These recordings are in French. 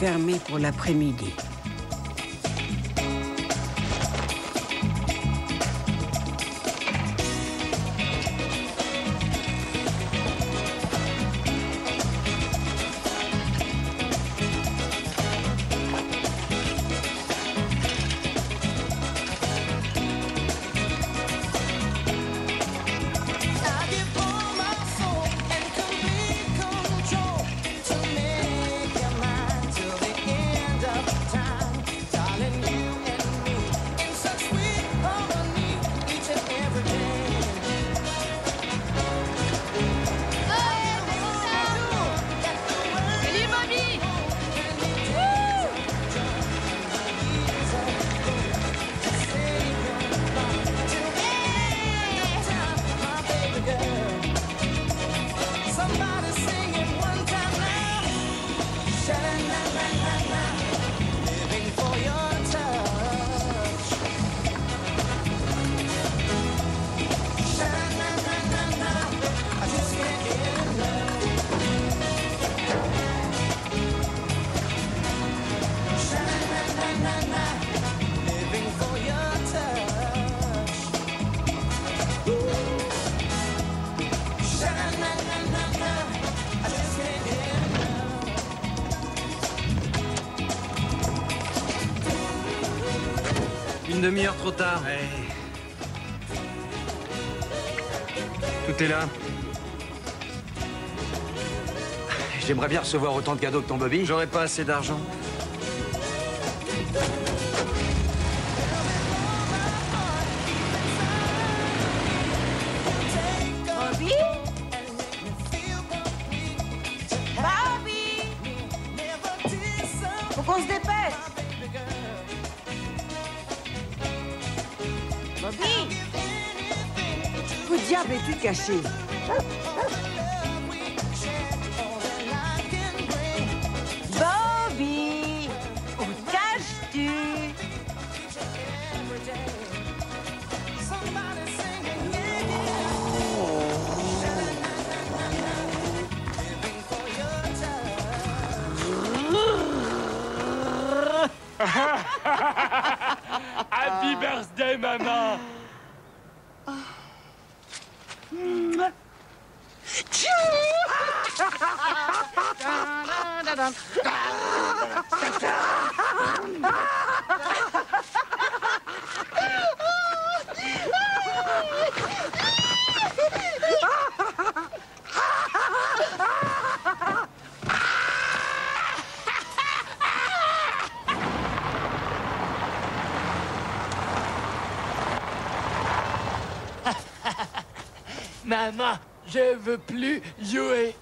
fermé pour l'après-midi. Une demi-heure trop tard. Ouais. Tout est là. J'aimerais bien recevoir autant de cadeaux que ton Bobby. J'aurais pas assez d'argent. Bobby? Bobby! Faut qu'on se dépêche! Bobby! Où diable es-tu caché? Bobby! Où caches-tu? Happy birthday, maman! Maman, je veux plus jouer.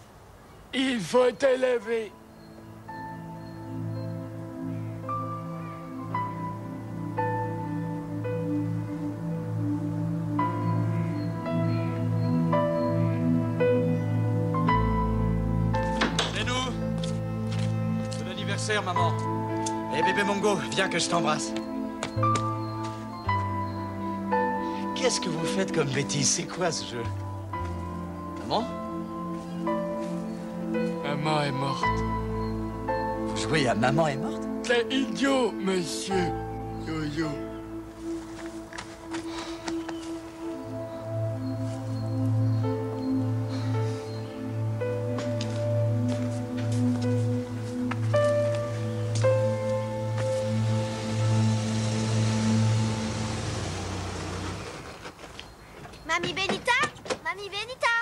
Il faut te lever. C'est nous. C'est l'anniversaire, maman. Eh bébé Mongo, viens que je t'embrasse. Qu'est-ce que vous faites comme bêtise? C'est quoi ce jeu? Maman? Maman est morte. Vous jouez à Maman est morte? C'est idiot, monsieur. Yo-yo. Mamie Benita, Mamie Benita,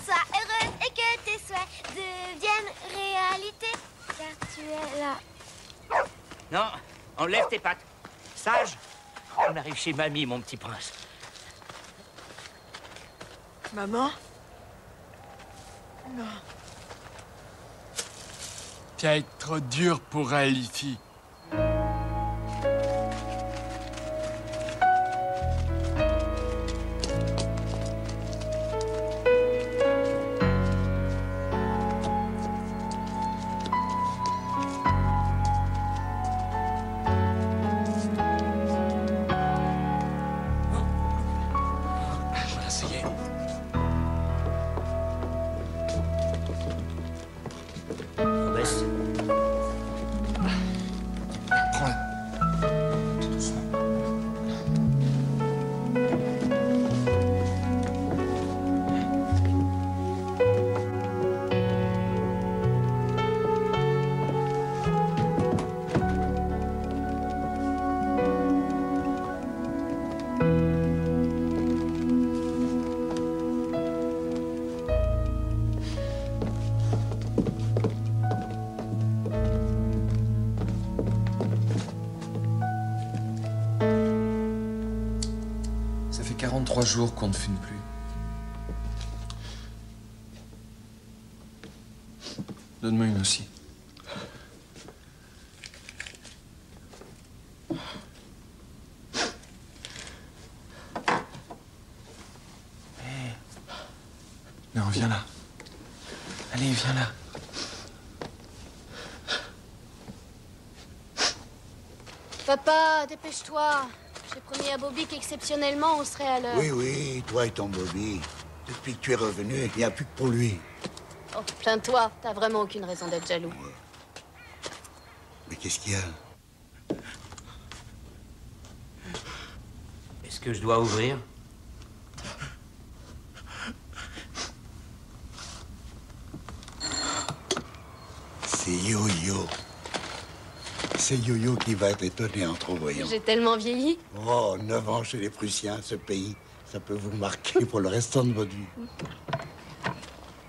sois heureuse et que tes souhaits deviennent réalité, car tu es là. Non, enlève tes pattes. Sage. On arrive chez mamie, mon petit prince. Maman? Non. Tu vas être trop dur pour Alifi. 43 jours qu'on ne fume plus. Donne-moi une aussi. Non, viens là. Allez, viens là. Papa, dépêche-toi. J'ai promis à Bobby qu'exceptionnellement, on serait à l'heure. Oui, oui, toi et ton Bobby. Depuis que tu es revenu, il n'y a plus que pour lui. Oh, plains-toi. T'as vraiment aucune raison d'être jaloux. Mais qu'est-ce qu'il y a? Est-ce que je dois ouvrir? C'est Yo-Yo. C'est Yo-Yo qui va être étonné en te revoyant. J'ai tellement vieilli. Oh, 9 ans chez les Prussiens, ce pays. Ça peut vous marquer pour le restant de votre vie.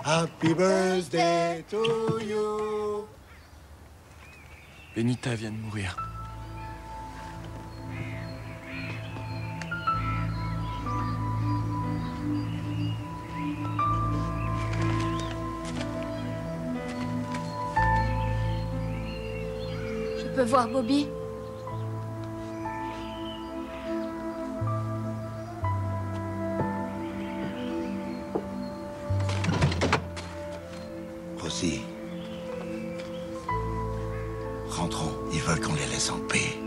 Happy birthday to you. Benita vient de mourir. Je peux voir Bobby? Rosie. Rentrons. Ils veulent qu'on les laisse en paix.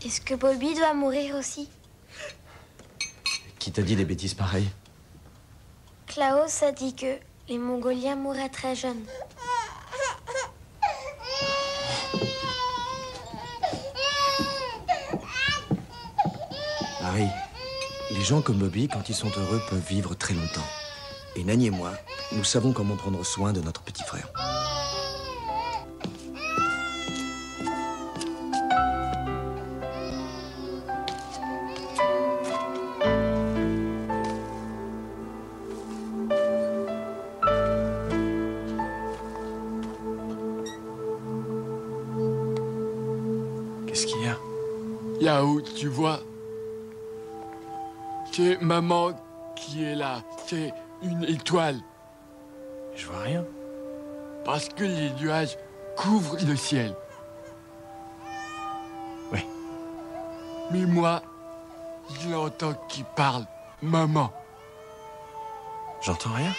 Est-ce que Bobby doit mourir aussi? Qui t'a dit des bêtises pareilles? Klaus a dit que les Mongoliens mouraient très jeunes. Marie, les gens comme Bobby, quand ils sont heureux, peuvent vivre très longtemps. Et Nanny et moi, nous savons comment prendre soin de notre petit frère. Qu'est-ce qu'il y a? Là-haut, tu vois? C'est maman qui est là. C'est une étoile. Je vois rien. Parce que les nuages couvrent le ciel. Oui. Mais moi, je l'entends qui parle. Maman. J'entends rien.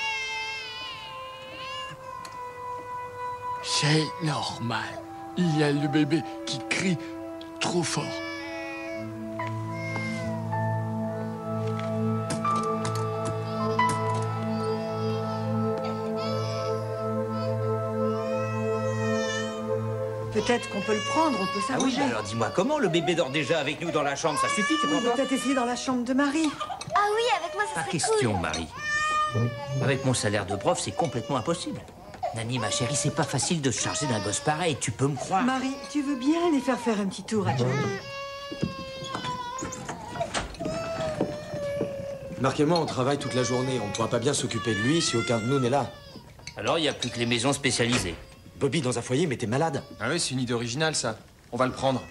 C'est normal. Il y a le bébé qui crie trop fort. Peut-être qu'on peut le prendre, on peut Ah oui, s'arranger. alors dis-moi, comment le bébé dort déjà avec nous dans la chambre? Ça suffit, tu On comprends peut pas? peut-être essayer dans la chambre de Marie. Ah oui, avec moi, ça Pas serait question, cool. Marie. Avec mon salaire de prof, c'est complètement impossible. Nanny, ma chérie, c'est pas facile de se charger d'un gosse pareil, tu peux me croire. Marie, tu veux bien les faire faire un petit tour à Charlie? Marc et moi, on travaille toute la journée. On ne pourra pas bien s'occuper de lui si aucun de nous n'est là. Alors, il n'y a plus que les maisons spécialisées. Bobby dans un foyer, mais t'es malade. Ah oui, c'est une idée originale, ça. On va le prendre.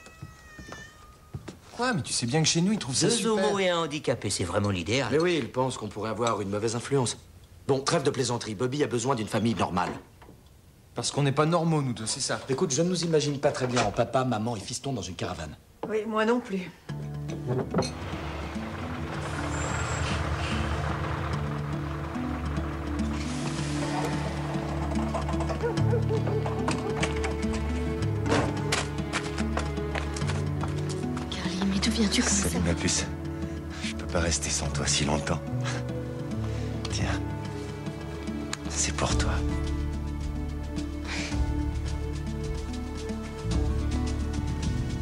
Quoi? Mais tu sais bien que chez nous, ils trouvent ça Deux super. homos et un handicapé, c'est vraiment l'idéal. Mais oui, il pense qu'on pourrait avoir une mauvaise influence. Bon, trêve de plaisanterie. Bobby a besoin d'une famille normale. Parce qu'on n'est pas normaux, nous deux, c'est ça. Écoute, je ne nous imagine pas très bien en papa, maman et fiston dans une caravane. Oui, moi non plus. Carly, mais d'où viens-tu comme ça? Salut ma puce. Je peux pas rester sans toi si longtemps. Tiens. C'est pour toi.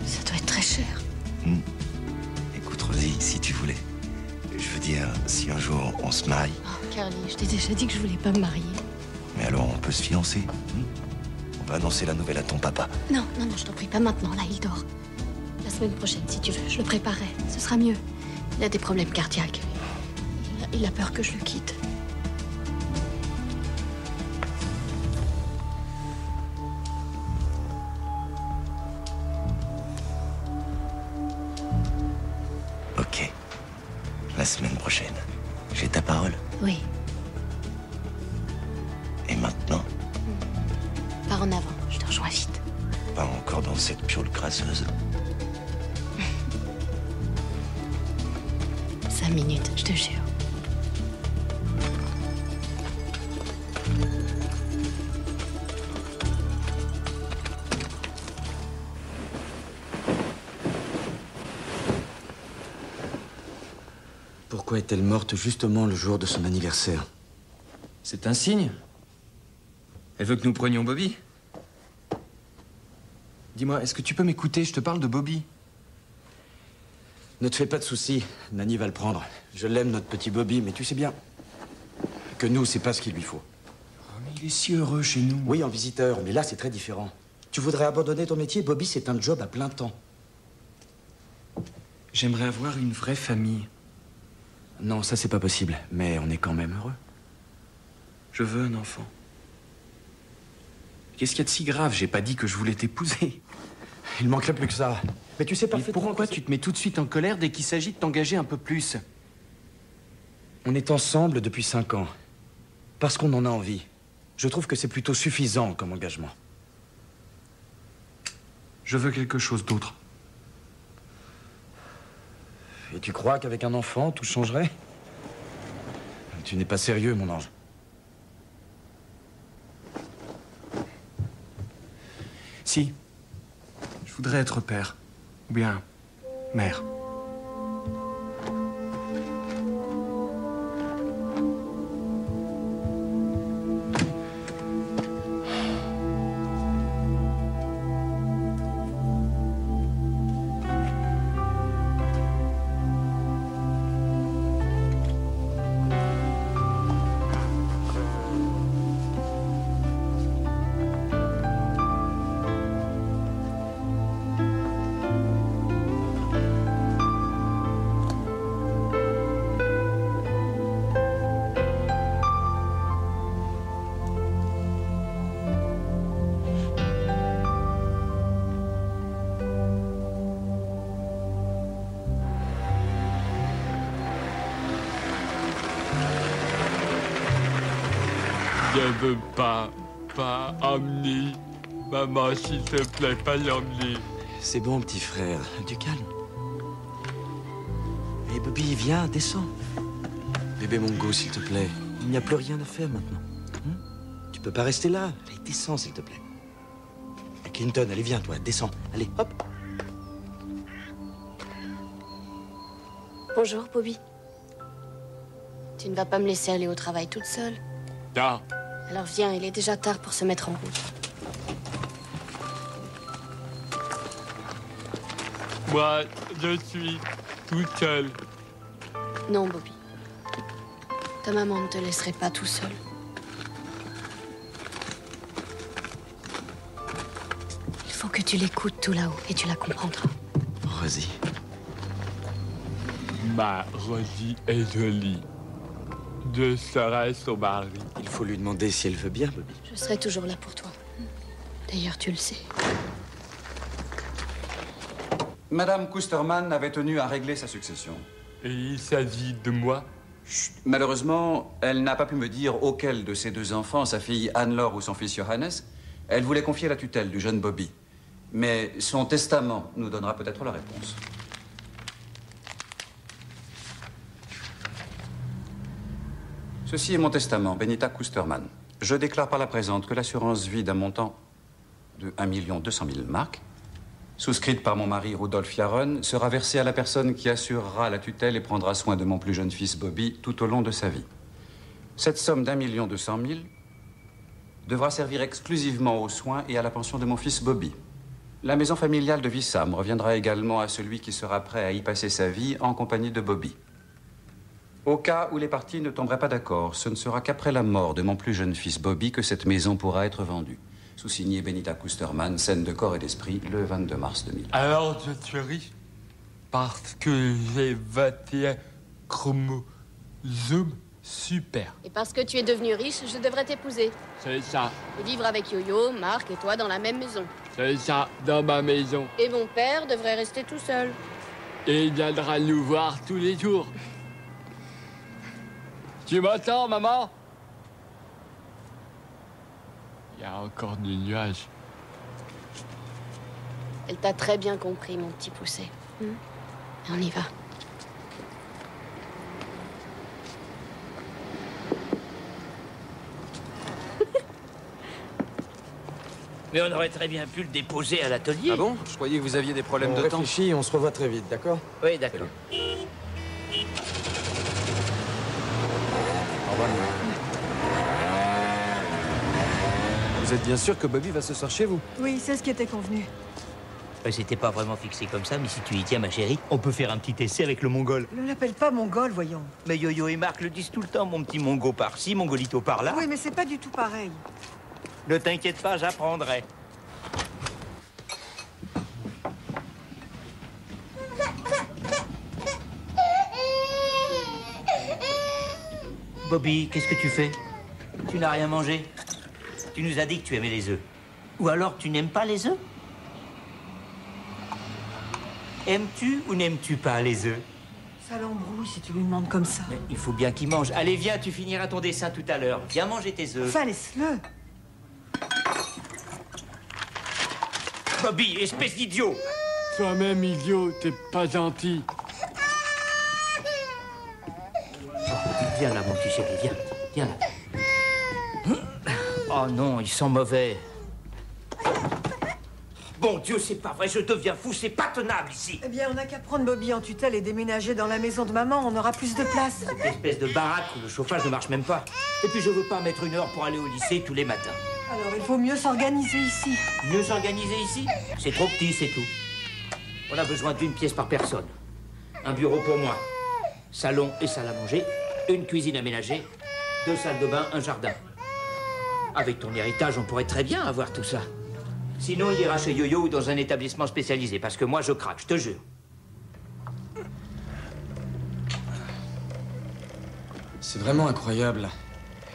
Ça doit être très cher. Écoute, Rosie, si tu voulais. Je veux dire, si un jour on se marie, Oh, Carly, je t'ai déjà dit que je voulais pas me marier. mais alors on peut se fiancer. On va annoncer la nouvelle à ton papa. Non, non, non, je t'en prie, pas maintenant. Là, il dort. La semaine prochaine, si tu veux, je le préparerai. Ce sera mieux. Il a des problèmes cardiaques. Il a peur que je le quitte. Ok. La semaine prochaine. J'ai ta parole? Oui. Et maintenant? Pars en avant, je te rejoins vite. Pas encore dans cette piole crasseuse. 5 minutes, je te jure. Pourquoi est-elle morte justement le jour de son anniversaire? C'est un signe. Elle veut que nous prenions Bobby. Dis-moi, est-ce que tu peux m'écouter? Je te parle de Bobby. Ne te fais pas de soucis, Nanny va le prendre. Je l'aime, notre petit Bobby, mais tu sais bien que nous, c'est pas ce qu'il lui faut. Oh, mais il est si heureux chez nous. Oui, en visiteur, mais là, c'est très différent. Tu voudrais abandonner ton métier? Bobby, c'est un job à plein temps. J'aimerais avoir une vraie famille. Non, ça, c'est pas possible, mais on est quand même heureux. Je veux un enfant. Qu'est-ce qu'il y a de si grave? J'ai pas dit que je voulais t'épouser. Il manquerait plus que ça. Mais tu sais Mais parfaitement... pourquoi tu te mets tout de suite en colère dès qu'il s'agit de t'engager un peu plus? On est ensemble depuis 5 ans. Parce qu'on en a envie. Je trouve que c'est plutôt suffisant comme engagement. Je veux quelque chose d'autre. Et tu crois qu'avec un enfant, tout changerait? Tu n'es pas sérieux, mon ange. Si. Je voudrais être père. Ou bien mère. Je veux pas emmener. Maman, s'il te plaît, pas l'emmener. C'est bon, petit frère. Du calme. Et Bobby, viens, descends. Bébé Mongo, s'il te plaît. Il n'y a plus rien à faire maintenant. Tu peux pas rester là. Allez, descends, s'il te plaît. Et Clinton, allez, viens, toi, descends. Allez, hop. Bonjour, Bobby. Tu ne vas pas me laisser aller au travail toute seule? Non. Alors viens, il est déjà tard pour se mettre en route. Moi, je suis tout seul. Non, Bobby. Ta maman ne te laisserait pas tout seul. Il faut que tu l'écoutes tout là-haut et tu la comprendras. Rosie. Ma Rosie est jolie. Je serai son mari. Il faut lui demander si elle veut bien, Bobby. Je serai toujours là pour toi. D'ailleurs, tu le sais. Madame Kusterman avait tenu à régler sa succession. Et il s'agit de moi? Chut. Malheureusement, elle n'a pas pu me dire auquel de ses 2 enfants, sa fille Anne-Laure ou son fils Johannes, elle voulait confier la tutelle du jeune Bobby. Mais son testament nous donnera peut-être la réponse. Ceci est mon testament, Benita Kusterman. Je déclare par la présente que l'assurance vie d'un montant de 1 200 000 marks, souscrite par mon mari Rudolf Jaron, sera versée à la personne qui assurera la tutelle et prendra soin de mon plus jeune fils Bobby tout au long de sa vie. Cette somme d'1 200 000 devra servir exclusivement aux soins et à la pension de mon fils Bobby. La maison familiale de Wissam reviendra également à celui qui sera prêt à y passer sa vie en compagnie de Bobby. Au cas où les parties ne tomberaient pas d'accord, ce ne sera qu'après la mort de mon plus jeune fils Bobby que cette maison pourra être vendue. Sous-signé Benita Kusterman, scène de corps et d'esprit, le 22 mars 2000. Alors je suis riche parce que j'ai 21 chromosomes super. Et parce que tu es devenu riche, je devrais t'épouser. C'est ça, Et vivre avec Yo-Yo, Marc et toi dans la même maison. c'est ça, dans ma maison. Et mon père devrait rester tout seul. Et il viendra nous voir tous les jours. Tu m'entends, maman? Il y a encore des nuages. Elle t'a très bien compris, mon petit poussé. On y va. Mais on aurait très bien pu le déposer à l'atelier. Ah bon? Je croyais que vous aviez des problèmes de temps. Réfléchis, on se revoit très vite, d'accord? Oui, d'accord. Au revoir. Vous êtes bien sûr que Bobby va ce soir chez vous? Oui, c'est ce qui était convenu. C'était pas vraiment fixé comme ça, mais si tu y tiens, ma chérie, on peut faire un petit essai avec le mongol. Ne l'appelle pas mongol, voyons. Mais Yo-Yo et Marc le disent tout le temps, mon petit mongo par-ci, mongolito par-là. Oui, mais c'est pas du tout pareil. Ne t'inquiète pas, j'apprendrai. Bobby, qu'est-ce que tu fais? Tu n'as rien mangé? Tu nous as dit que tu aimais les œufs. Ou alors tu n'aimes pas les œufs? Aimes-tu ou n'aimes-tu pas les œufs? Ça l'embrouille si tu lui demandes comme ça. Mais il faut bien qu'il mange. Allez, viens, tu finiras ton dessin tout à l'heure. Viens manger tes œufs. Enfin, laisse-le. Bobby, espèce d'idiot! Toi-même, idiot, t'es pas gentil. Viens là, mon petit chéri, viens. Viens là. Oh non, il sent mauvais. Bon Dieu, c'est pas vrai, je deviens fou, c'est pas tenable ici. Eh bien, on n'a qu'à prendre Bobby en tutelle et déménager dans la maison de maman, on aura plus de place. Cette espèce de baraque où le chauffage ne marche même pas. Et puis je veux pas mettre 1 heure pour aller au lycée tous les matins. Alors, il faut mieux s'organiser ici. Mieux s'organiser ici? C'est trop petit, c'est tout. On a besoin d'1 pièce par personne. Un bureau pour moi. Salon et salle à manger. Une cuisine aménagée. 2 salles de bain, un jardin. Avec ton héritage, on pourrait très bien avoir tout ça. Sinon, il ira chez Yo-Yo ou dans un établissement spécialisé, parce que moi, je craque, je te jure. C'est vraiment incroyable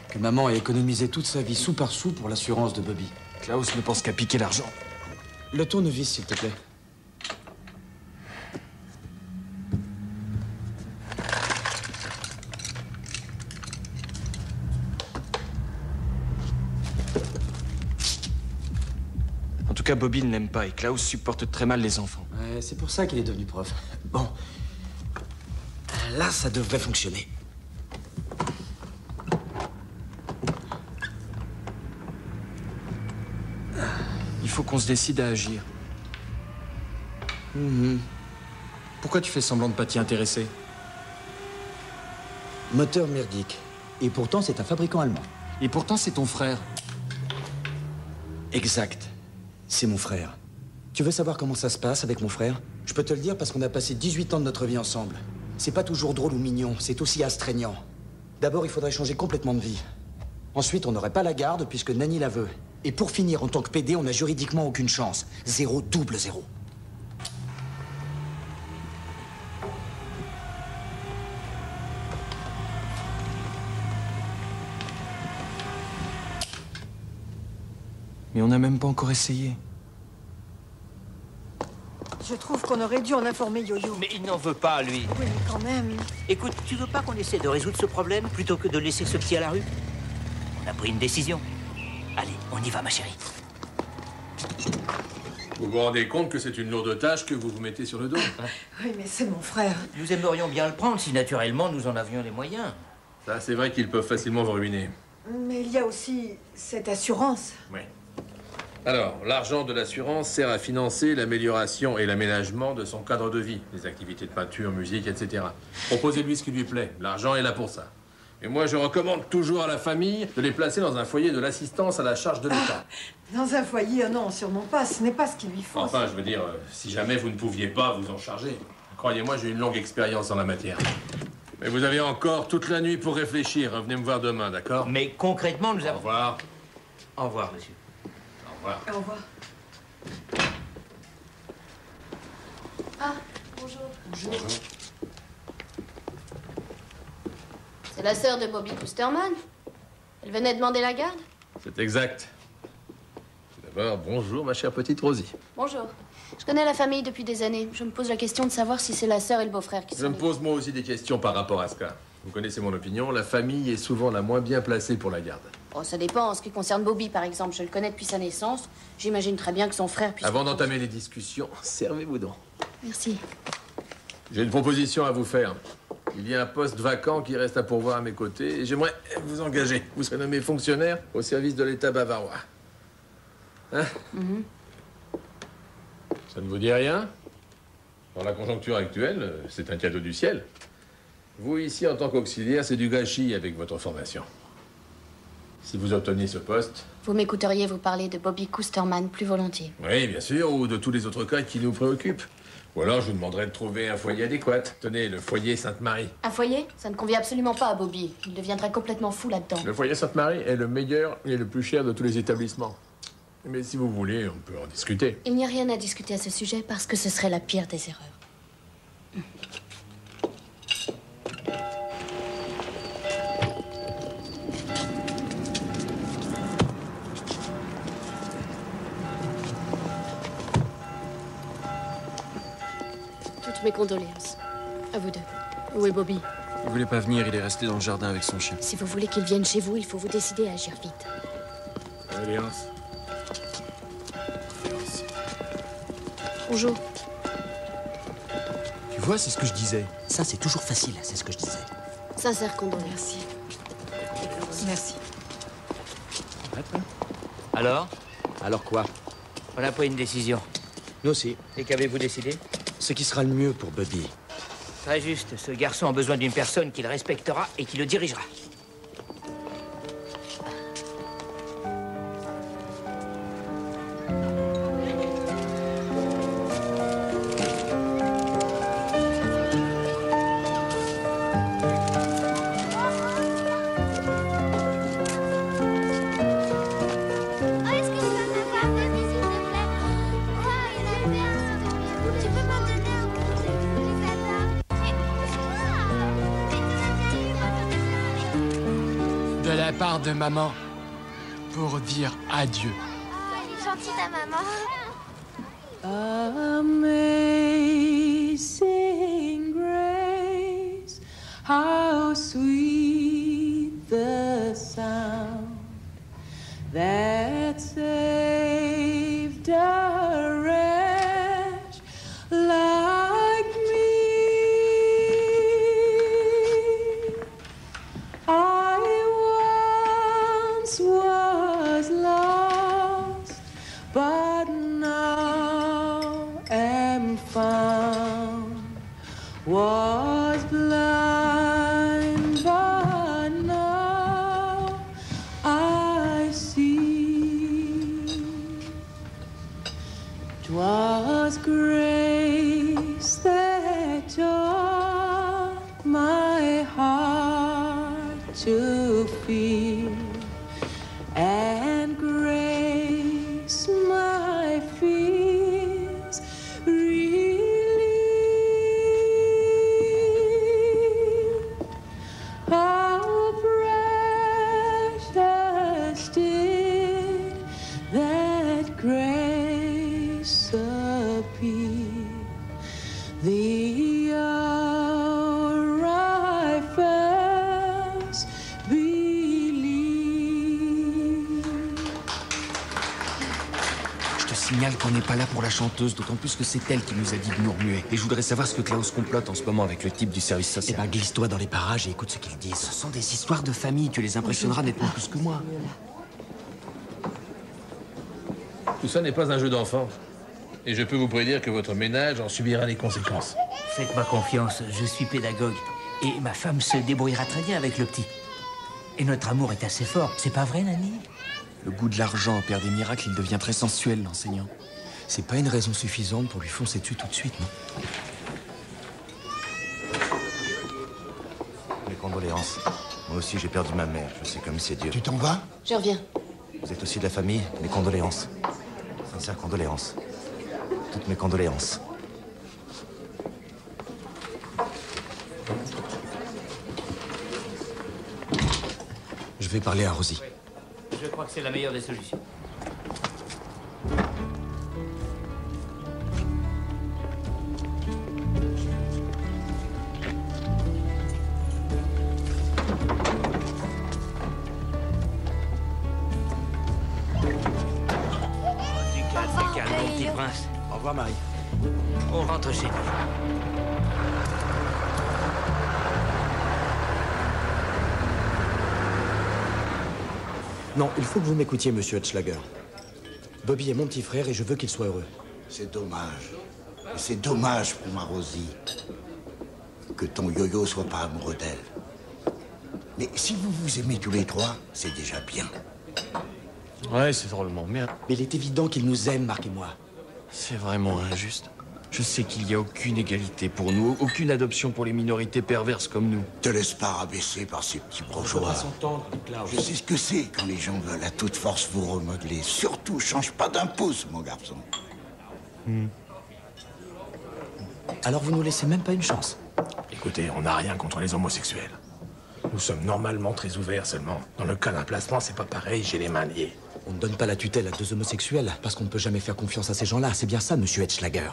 que maman ait économisé toute sa vie sou par sou pour l'assurance de Bobby. Klaus ne pense qu'à piquer l'argent. Le tournevis, s'il te plaît. En tout cas, Bobby ne l'aime pas et Klaus supporte très mal les enfants. Ouais, c'est pour ça qu'il est devenu prof. Bon. Là, ça devrait fonctionner. Il faut qu'on se décide à agir. Pourquoi tu fais semblant de pas t'y intéresser? Moteur merdique. Et pourtant, c'est un fabricant allemand. Et pourtant, c'est ton frère. Exact. C'est mon frère. Tu veux savoir comment ça se passe avec mon frère? Je peux te le dire parce qu'on a passé 18 ans de notre vie ensemble. C'est pas toujours drôle ou mignon, c'est aussi astreignant. D'abord, il faudrait changer complètement de vie. Ensuite, on n'aurait pas la garde puisque Nanny la veut. Et pour finir, en tant que PD, on n'a juridiquement aucune chance. 0, double 0. Mais on n'a même pas encore essayé. Je trouve qu'on aurait dû en informer Yo-Yo. Mais il n'en veut pas, lui. Oui, mais quand même. Écoute, tu veux pas qu'on essaie de résoudre ce problème plutôt que de laisser ce petit à la rue? On a pris une décision. Allez, on y va, ma chérie. Vous vous rendez compte que c'est une lourde tâche que vous vous mettez sur le dos? Oui, mais c'est mon frère. Nous aimerions bien le prendre si naturellement nous en avions les moyens. Ça, c'est vrai qu'ils peuvent facilement vous ruiner. Mais il y a aussi cette assurance. Oui. Alors, l'argent de l'assurance sert à financer l'amélioration et l'aménagement de son cadre de vie, les activités de peinture, musique, etc. Proposez-lui ce qui lui plaît. L'argent est là pour ça. Et moi, je recommande toujours à la famille de les placer dans un foyer de l'assistance à la charge de l'État. Dans un foyer, non, sûrement pas. Ce n'est pas ce qu'il lui faut. Enfin, je veux dire, si jamais vous ne pouviez pas vous en charger. Croyez-moi, j'ai une longue expérience en la matière. Mais vous avez encore toute la nuit pour réfléchir. Revenez me voir demain, d'accord? Mais concrètement, nous avons... Au revoir. Au revoir, monsieur. Au revoir. Au revoir. Ah, bonjour. Bonjour. C'est la sœur de Bobby Kusterman. Elle venait demander la garde? C'est exact. Tout Alors, bonjour, ma chère petite Rosie. Bonjour. Je connais la famille depuis des années. Je me pose la question de savoir si c'est la sœur et le beau-frère qui sont... Je me pose moi aussi des questions par rapport à ce cas. Vous connaissez mon opinion, la famille est souvent la moins bien placée pour la garde. Oh, ça dépend. En ce qui concerne Bobby, par exemple, je le connais depuis sa naissance. J'imagine très bien que son frère puisse... Avant d'entamer les discussions, servez-vous donc. Merci. J'ai une proposition à vous faire. Il y a un poste vacant qui reste à pourvoir à mes côtés et j'aimerais vous engager. Vous serez nommé fonctionnaire au service de l'État bavarois. Hein? Ça ne vous dit rien? Dans la conjoncture actuelle, c'est un cadeau du ciel. Vous, ici, en tant qu'auxiliaire, c'est du gâchis avec votre formation. Si vous obteniez ce poste... Vous m'écouteriez vous parler de Bobby Kusterman plus volontiers. Oui, bien sûr, ou de tous les autres cas qui nous préoccupent. Ou alors, je vous demanderais de trouver un foyer adéquat. Tenez, le foyer Sainte-Marie. Un foyer? Ça ne convient absolument pas à Bobby. Il deviendrait complètement fou là-dedans. Le foyer Sainte-Marie est le meilleur et le plus cher de tous les établissements. Mais si vous voulez, on peut en discuter. Il n'y a rien à discuter à ce sujet parce que ce serait la pire des erreurs. Toutes mes condoléances. À vous deux. Où est Bobby? Il voulait pas venir, il est resté dans le jardin avec son chien. Si vous voulez qu'il vienne chez vous, il faut vous décider à agir vite. Alliance. Bonjour. Tu vois, c'est ce que je disais. Ça, c'est toujours facile, c'est ce que je disais. Sincère condoléances. Merci. Alors? Alors quoi? On a pris une décision. Nous aussi. Et qu'avez-vous décidé? Ce qui sera le mieux pour Bobby. Très juste. Ce garçon a besoin d'une personne qui le respectera et qui le dirigera. De la part de maman, pour dire adieu. Elle est gentille, ta maman. Amazing grace, how sweet the sound that saved a wretch like me. I once was lost, but now am found. Was blind, but now I see. 'Twas grace that taught my heart to feel, and grace my fears relieved. How precious did that grace appear, the hour I first believed. Je te signale qu'on n'est pas là pour la chanteuse, d'autant plus que c'est elle qui nous a dit de nous remuer. Et je voudrais savoir ce que Klaus complote en ce moment avec le type du service Eh social. ben, glisse-toi dans les parages et écoute ce qu'ils disent. Ce sont des histoires de famille. Tu les impressionneras nettement plus que moi. Tout ça n'est pas un jeu d'enfant. Et je peux vous prédire que votre ménage en subira les conséquences. Faites-moi confiance, je suis pédagogue. Et ma femme se débrouillera très bien avec le petit. Et notre amour est assez fort. C'est pas vrai, Nanny? Le goût de l'argent opère des miracles, il devient très sensuel, l'enseignant. C'est pas une raison suffisante pour lui foncer dessus tout de suite, non? Mes condoléances. Moi aussi, j'ai perdu ma mère. Je sais comme c'est Dieu. Tu t'en vas? Je reviens. Vous êtes aussi de la famille? Mes condoléances. Sincères condoléances. Toutes mes condoléances. Je vais parler à Rosie. Je crois que c'est la meilleure des solutions. Prince. Au revoir, Marie. On rentre chez nous. Non, il faut que vous m'écoutiez, monsieur Hutschlager. Bobby est mon petit frère et je veux qu'il soit heureux. C'est dommage. Et c'est dommage pour ma Rosie que ton yo-yo soit pas amoureux d'elle. Mais si vous vous aimez tous les trois, c'est déjà bien. Ouais, c'est drôlement merde. Mais il est évident qu'il nous aime, Marc et moi. C'est vraiment injuste. Je sais qu'il n'y a aucune égalité pour nous, aucune adoption pour les minorités perverses comme nous. Te laisse pas rabaisser par ces petits bourgeois. S'entendre, Klaus. Je sais ce que c'est quand les gens veulent à toute force vous remodeler. Surtout, change pas d'un pouce, mon garçon. Alors vous nous laissez même pas une chance. Écoutez, on n'a rien contre les homosexuels. Nous sommes normalement très ouverts seulement. Dans le cas d'un placement, c'est pas pareil, j'ai les mains liées. On ne donne pas la tutelle à 2 homosexuels parce qu'on ne peut jamais faire confiance à ces gens-là. C'est bien ça, monsieur Hutschlager.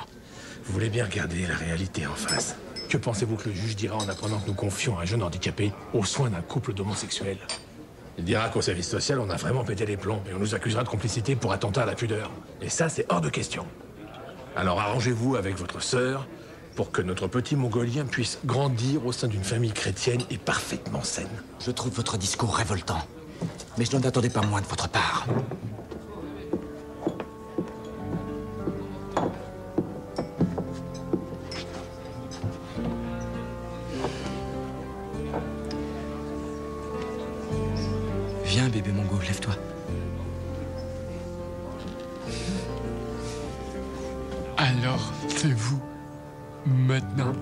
Vous voulez bien regarder la réalité en face. Que pensez-vous que le juge dira en apprenant que nous confions un jeune handicapé aux soins d'un couple d'homosexuels? Il dira qu'au service social, on a vraiment pété les plombs et on nous accusera de complicité pour attentat à la pudeur. Et ça, c'est hors de question. Alors arrangez-vous avec votre sœur pour que notre petit Mongolien puisse grandir au sein d'une famille chrétienne et parfaitement saine. Je trouve votre discours révoltant. Mais je n'en attendais pas moins de votre part. Viens, bébé Mongo, lève-toi. Alors, c'est vous, maintenant,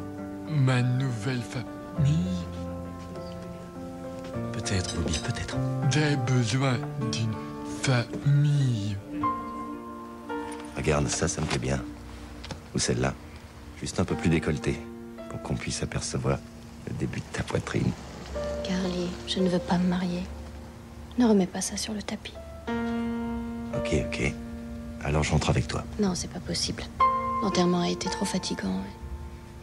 ma nouvelle famille? Peut-être, Bobby, peut-être. J'ai besoin d'une famille. Regarde, ça me plaît bien. Ou celle-là. Juste un peu plus décolletée. Pour qu'on puisse apercevoir le début de ta poitrine. Carly, je ne veux pas me marier. Ne remets pas ça sur le tapis. Ok. Alors je rentre avec toi. Non, c'est pas possible. L'enterrement a été trop fatigant.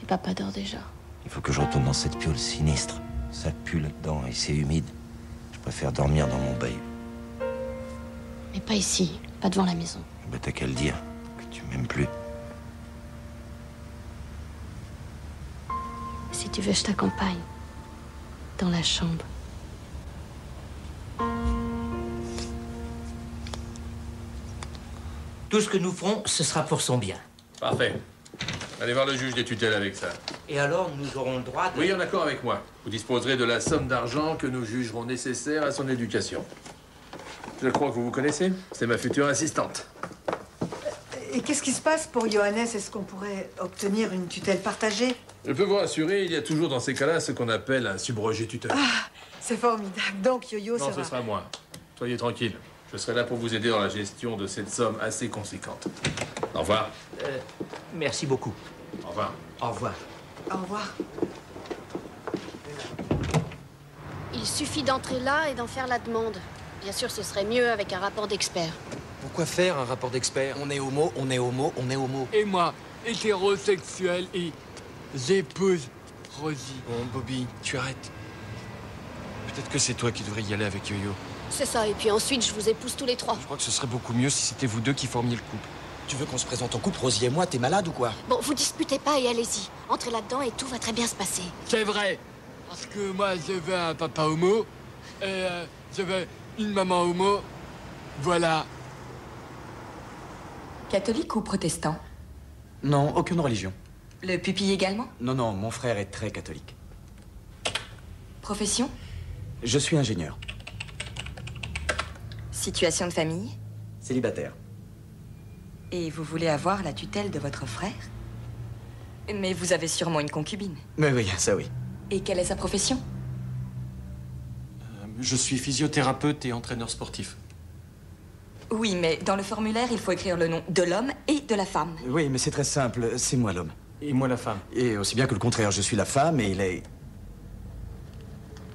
Et papa dort déjà. Il faut que je retourne dans cette piole sinistre. Ça pue là-dedans et c'est humide. Je préfère dormir dans mon bail. Mais pas ici, pas devant la maison. Bah t'as qu'à le dire, que tu m'aimes plus. Si tu veux, je t'accompagne. Dans la chambre. Tout ce que nous ferons, ce sera pour son bien. Parfait. Allez voir le juge des tutelles avec ça. Et alors, nous aurons le droit de... Oui, en accord avec moi. Vous disposerez de la somme d'argent que nous jugerons nécessaire à son éducation. Je crois que vous vous connaissez. C'est ma future assistante. Et qu'est-ce qui se passe pour Johannes? Est-ce qu'on pourrait obtenir une tutelle partagée? Je peux vous rassurer, il y a toujours dans ces cas-là ce qu'on appelle un subrogé tuteur. Ah, c'est formidable. Donc, Yo-Yo Non, sera... ce sera moi. Soyez tranquille. Je serai là pour vous aider dans la gestion de cette somme assez conséquente. Au revoir. Merci beaucoup. Au revoir. Au revoir. Au revoir. Il suffit d'entrer là et d'en faire la demande. Bien sûr, ce serait mieux avec un rapport d'expert. Pourquoi faire un rapport d'expert? On est homo, on est homo, on est homo. Et moi, hétérosexuel, et j'épouse Rosie. Bon, Bobby, tu arrêtes. Peut-être que c'est toi qui devrais y aller avec Yo-Yo. C'est ça, et puis ensuite, je vous épouse tous les 3. Je crois que ce serait beaucoup mieux si c'était vous deux qui formiez le couple. Tu veux qu'on se présente en couple, Rosie et moi? T'es malade ou quoi? Bon, vous disputez pas et allez-y. Entrez là-dedans et tout va très bien se passer. C'est vrai, parce que moi, je veux un papa homo, et je veux une maman homo. Voilà. Catholique ou protestant? Non, aucune religion. Le pupille également? Non, mon frère est très catholique. Profession? Je suis ingénieur. Situation de famille? Célibataire. Et vous voulez avoir la tutelle de votre frère? Mais vous avez sûrement une concubine. Mais oui, ça oui. Et quelle est sa profession? Je suis physiothérapeute et entraîneur sportif. Oui, mais dans le formulaire, il faut écrire le nom de l'homme et de la femme. Oui, mais c'est très simple. C'est moi l'homme. Et moi la femme. Et aussi bien que le contraire. Je suis la femme et il est...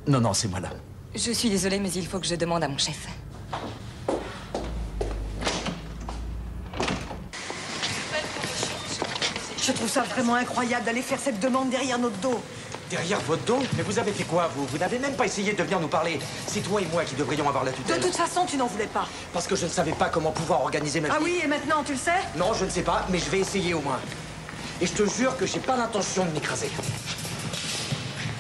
Non, c'est moi l'homme. Je suis désolée, mais il faut que je demande à mon chef. Je trouve ça vraiment incroyable d'aller faire cette demande derrière notre dos. Derrière votre dos? Mais vous avez fait quoi, vous? Vous n'avez même pas essayé de venir nous parler. C'est toi et moi qui devrions avoir la tutelle. De toute façon, tu n'en voulais pas. Parce que je ne savais pas comment pouvoir organiser ma vie. Ah oui, et maintenant, tu le sais? Non, je ne sais pas, mais je vais essayer au moins. Et je te jure que j'ai pas l'intention de m'écraser.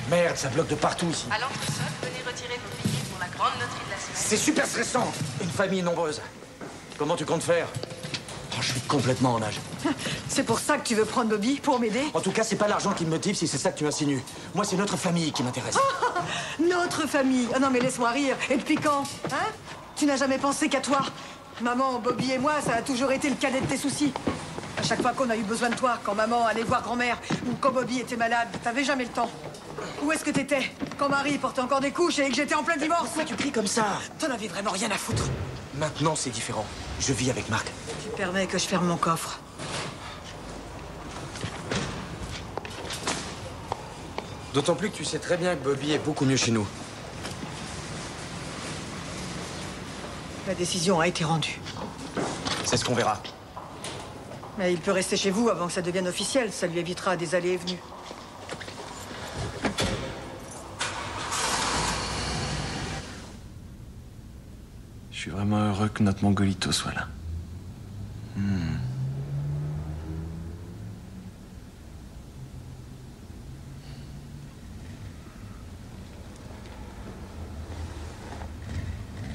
Merde, ça bloque de partout ici. À l'entresol, venez retirer vos billets pour la grande loterie de la semaine. C'est super stressant. Une famille nombreuse. Comment tu comptes faire? Oh, je suis complètement en nage. C'est pour ça que tu veux prendre Bobby, pour m'aider? En tout cas, c'est pas l'argent qui me motive si c'est ça que tu insinues. Moi, c'est notre famille qui m'intéresse. Notre famille. Ah non, mais laisse-moi rire. Et depuis quand? Hein? Tu n'as jamais pensé qu'à toi? Maman, Bobby et moi, ça a toujours été le cadet de tes soucis. À chaque fois qu'on a eu besoin de toi, quand maman allait voir grand-mère, ou quand Bobby était malade, t'avais jamais le temps. Où est-ce que t'étais? Quand Marie portait encore des couches et que j'étais en plein divorce? Pourquoi tu cries comme ça? T'en avais vraiment rien à foutre. Maintenant, c'est différent. Je vis avec Marc. Tu permets que je ferme mon coffre. D'autant plus que tu sais très bien que Bobby est beaucoup mieux chez nous. La décision a été rendue. C'est ce qu'on verra. Mais il peut rester chez vous avant que ça devienne officiel. Ça lui évitera des allées et venues. Je suis vraiment heureux que notre Mongolito soit là.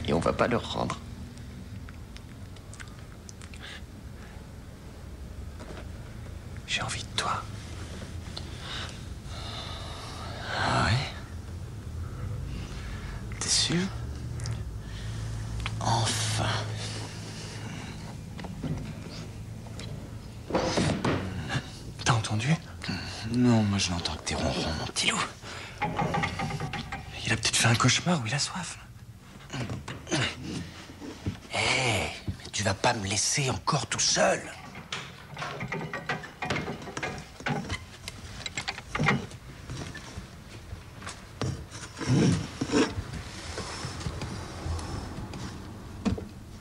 Et on va pas leur rendre. J'ai envie de toi. Ah ouais? T'es sûr? Enfin. T'as entendu? Non, moi je n'entends que tes ronrons, mon petit loup. Il a peut-être fait un cauchemar ou il a soif. Hé, mais tu vas pas me laisser encore tout seul.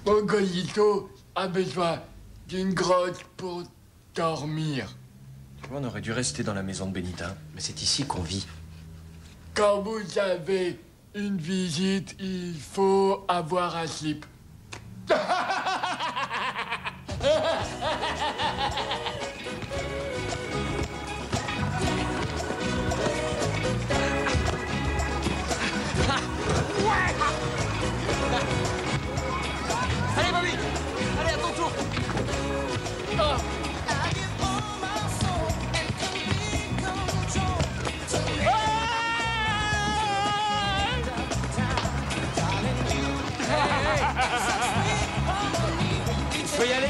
Mongolito a besoin d'une grotte pour dormir. Tu vois, on aurait dû rester dans la maison de Benita. Mais c'est ici qu'on vit. Quand vous avez une visite, il faut avoir un slip. Allez, Bobby! Allez, à ton tour! Tu peux y aller.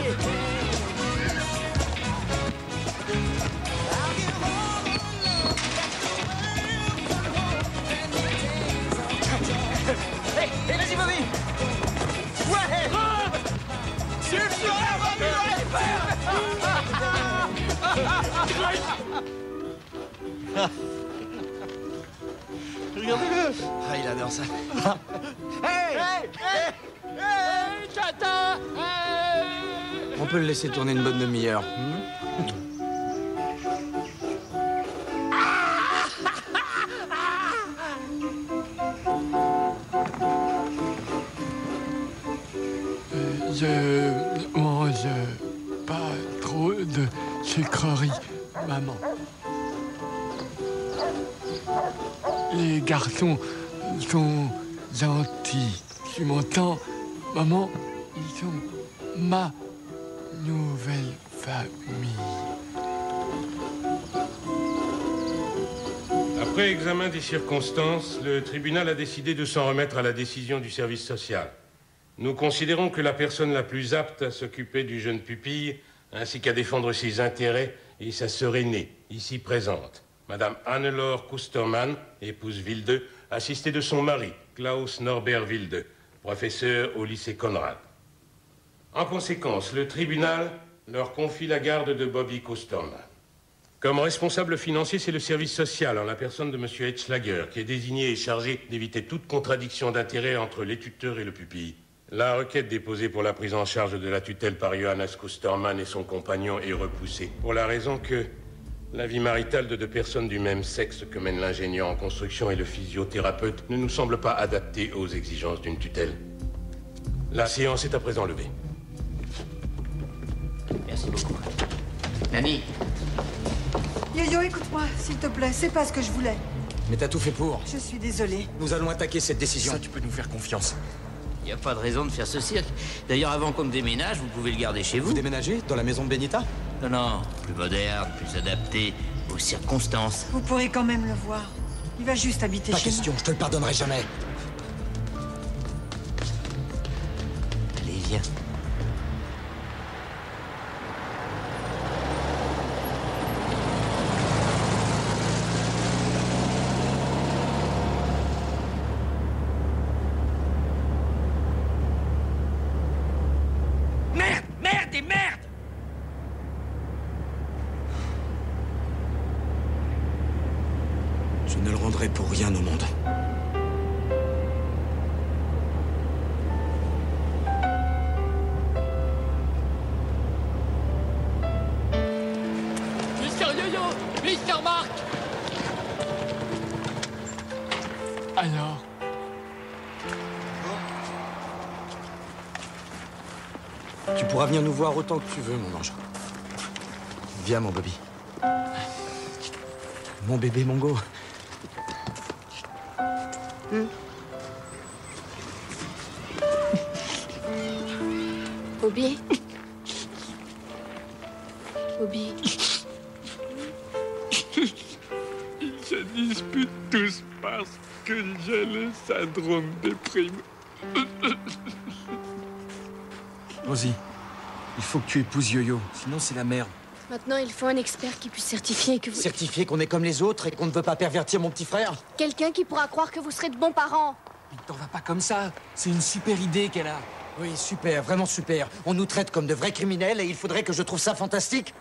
Hey, vas-y, Bobby! Ouais! Super, Bobby! Regardez-le. Ah, il adore ça. Hey! Hey, Tata! On peut le laisser tourner une bonne demi-heure. Je mange pas trop de sucreries, maman. Les garçons sont gentils. Tu m'entends, maman? Ils sont ma nouvelle famille. Après examen des circonstances, le tribunal a décidé de s'en remettre à la décision du service social. Nous considérons que la personne la plus apte à s'occuper du jeune pupille, ainsi qu'à défendre ses intérêts, est sa sœur aînée, ici présente, Madame Hannelore Kustermann, épouse Wilde, assistée de son mari, Klaus Norbert Wilde, professeur au lycée Conrad. En conséquence, le tribunal leur confie la garde de Bobby Kustermann. Comme responsable financier, c'est le service social, en la personne de M. Hedschlager, qui est désigné et chargé d'éviter toute contradiction d'intérêt entre les tuteurs et le pupille. La requête déposée pour la prise en charge de la tutelle par Johannes Kustermann et son compagnon est repoussée, pour la raison que La vie maritale de deux personnes du même sexe que mène l'ingénieur en construction et le physiothérapeute ne nous semble pas adaptée aux exigences d'une tutelle. La séance est à présent levée. Merci beaucoup. Nani. Yo-Yo, écoute-moi, s'il te plaît, c'est pas ce que je voulais. Mais t'as tout fait pour. Je suis désolée. Nous allons attaquer cette décision. Ça, tu peux nous faire confiance. Il n'y a pas de raison de faire ce cirque. D'ailleurs, avant qu'on ne déménage, vous pouvez le garder chez vous. Vous déménagez dans la maison de Benita? Non, non, plus moderne, plus adapté aux circonstances. Vous pourrez quand même le voir. Il va juste habiter Pas chez question, je te le pardonnerai jamais. Allez, viens. Merde, merde et merde! Je ne le rendrai pour rien au monde. Mister Yo-Yo, Mister Marc. Alors? Tu pourras venir nous voir autant que tu veux, mon ange. Viens, mon Bobby. Mon bébé Mongo. Bobby. Bobby. Ils se disputent tous parce que j'ai le syndrome de prime. Rosie, il faut que tu épouses Yo-Yo, sinon c'est la merde. Maintenant, il faut un expert qui puisse certifier que vous... Certifier qu'on est comme les autres et qu'on ne veut pas pervertir mon petit frère? Quelqu'un qui pourra croire que vous serez de bons parents. Il t'en va pas comme ça. C'est une super idée qu'elle a. Oui, super, vraiment super. On nous traite comme de vrais criminels et il faudrait que je trouve ça fantastique.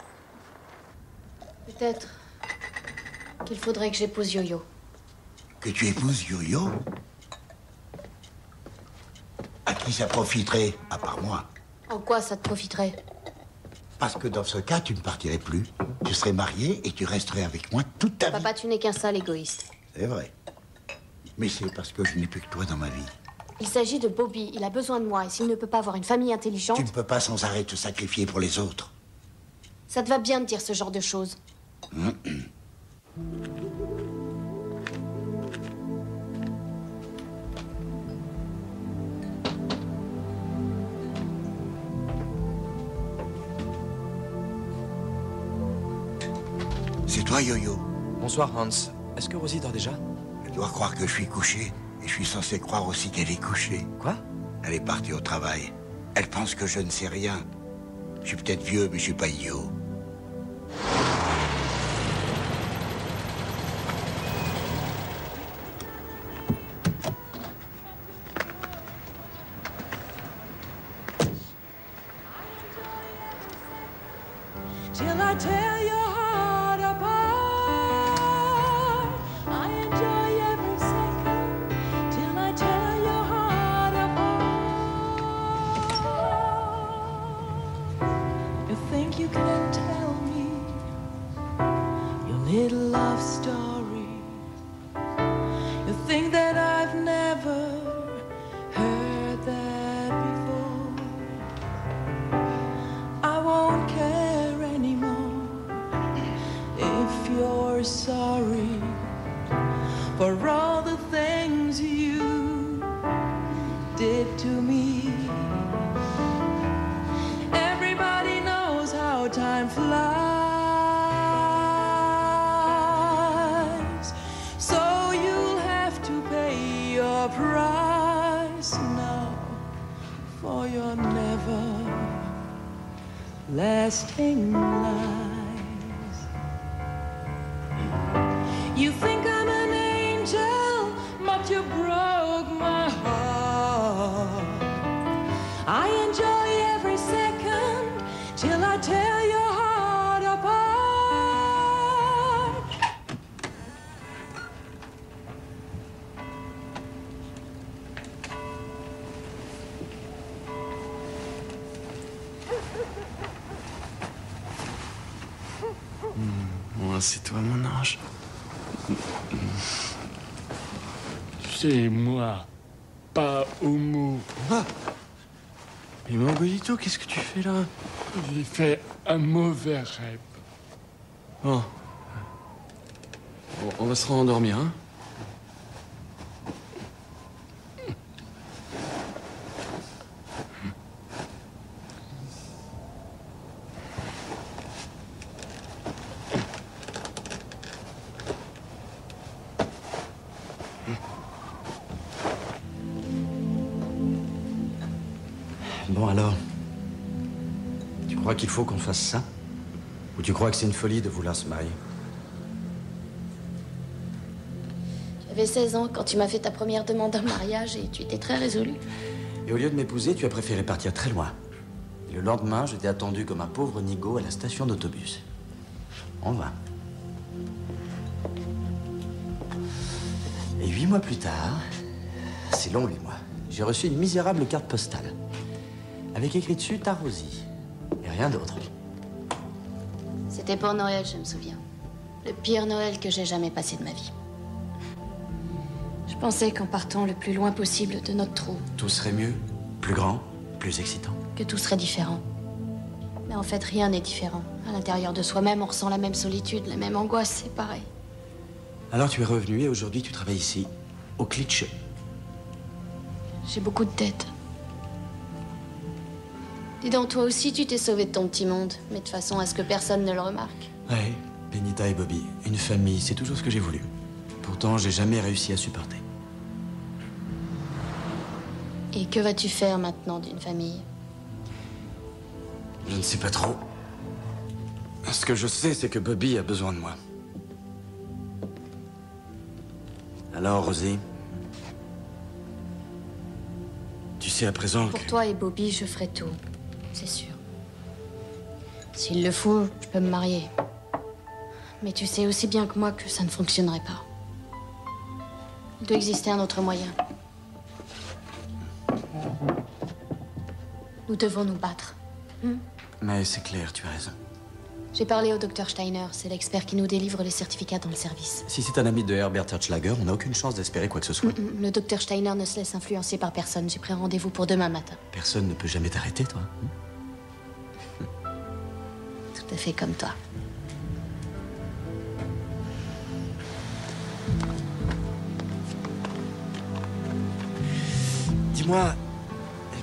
Peut-être qu'il faudrait que j'épouse Yo-Yo. Que tu épouses Yo-Yo? À qui ça profiterait, à part moi? En quoi ça te profiterait? Parce que dans ce cas, tu ne partirais plus. Tu serais marié et tu resterais avec moi toute ta vie. Papa, tu n'es qu'un sale égoïste. C'est vrai. Mais c'est parce que je n'ai plus que toi dans ma vie. Il s'agit de Bobby, il a besoin de moi, et s'il ne peut pas avoir une famille intelligente... Tu ne peux pas sans arrêt te sacrifier pour les autres. Ça te va bien de dire ce genre de choses. C'est toi, Yo-Yo. Bonsoir, Hans. Est-ce que Rosie dort déjà? Elle doit croire que je suis couché. Et je suis censé croire aussi qu'elle est couchée. Quoi? Elle est partie au travail. Elle pense que je ne sais rien. Je suis peut-être vieux, mais je suis pas idiot. Till I tear your heart apart. I enjoy every second till I tear your heart apart. You think you can tell me your little love story. You think that I've never heard that before. I won't care anymore if you're sorry for all the things you did to me. Everybody knows how time flies, so you'll have to pay your price now for your never lasting lies. You think I'm an angel, but you broke my heart. I enjoy every second till I tear your heart apart. On a c'est toi, mon ange. C'est moi, pas Homo. Ah. Mais Mangolito, qu'est-ce que tu fais là? J'ai fait un mauvais rêve. Oh. Bon, on va se rendormir, hein? Bon alors, tu crois qu'il faut qu'on fasse ça? Ou tu crois que c'est une folie de vouloir se marier? J'avais 16 ans quand tu m'as fait ta première demande en mariage et tu étais très résolu. Et au lieu de m'épouser, tu as préféré partir très loin. Et le lendemain, je t'ai attendu comme un pauvre nigaud à la station d'autobus. On va. Et 8 mois plus tard, c'est long 8 mois, j'ai reçu une misérable carte postale. Avec écrit dessus ta Rosie. Et rien d'autre. C'était pour Noël, je me souviens. Le pire Noël que j'ai jamais passé de ma vie. Je pensais qu'en partant le plus loin possible de notre trou, Tout serait mieux, plus grand, plus excitant. que tout serait différent. Mais en fait, rien n'est différent. À l'intérieur de soi-même, on ressent la même solitude, la même angoisse, c'est pareil. Alors tu es revenu et aujourd'hui tu travailles ici, au Klitsch. J'ai beaucoup de dettes. Dis donc, toi aussi, tu t'es sauvé de ton petit monde, mais de façon à ce que personne ne le remarque. Ouais, Benita et Bobby, une famille, c'est toujours ce que j'ai voulu. Pourtant, j'ai jamais réussi à supporter. Et que vas-tu faire maintenant d'une famille? Je ne sais pas trop. Ce que je sais, c'est que Bobby a besoin de moi. Alors, Rosie, tu sais à présent Pour que... toi et Bobby, je ferai tout, c'est sûr. S'il le faut, je peux me marier. Mais tu sais aussi bien que moi que ça ne fonctionnerait pas. Il doit exister un autre moyen. Nous devons nous battre. Mais c'est clair, tu as raison. J'ai parlé au docteur Steiner, c'est l'expert qui nous délivre les certificats dans le service. Si c'est un ami de Herbert Hertzschlager, on n'a aucune chance d'espérer quoi que ce soit. Le docteur Steiner ne se laisse influencer par personne. J'ai pris un rendez-vous pour demain matin. Personne ne peut jamais t'arrêter, toi. Tout à fait comme toi. Dis-moi,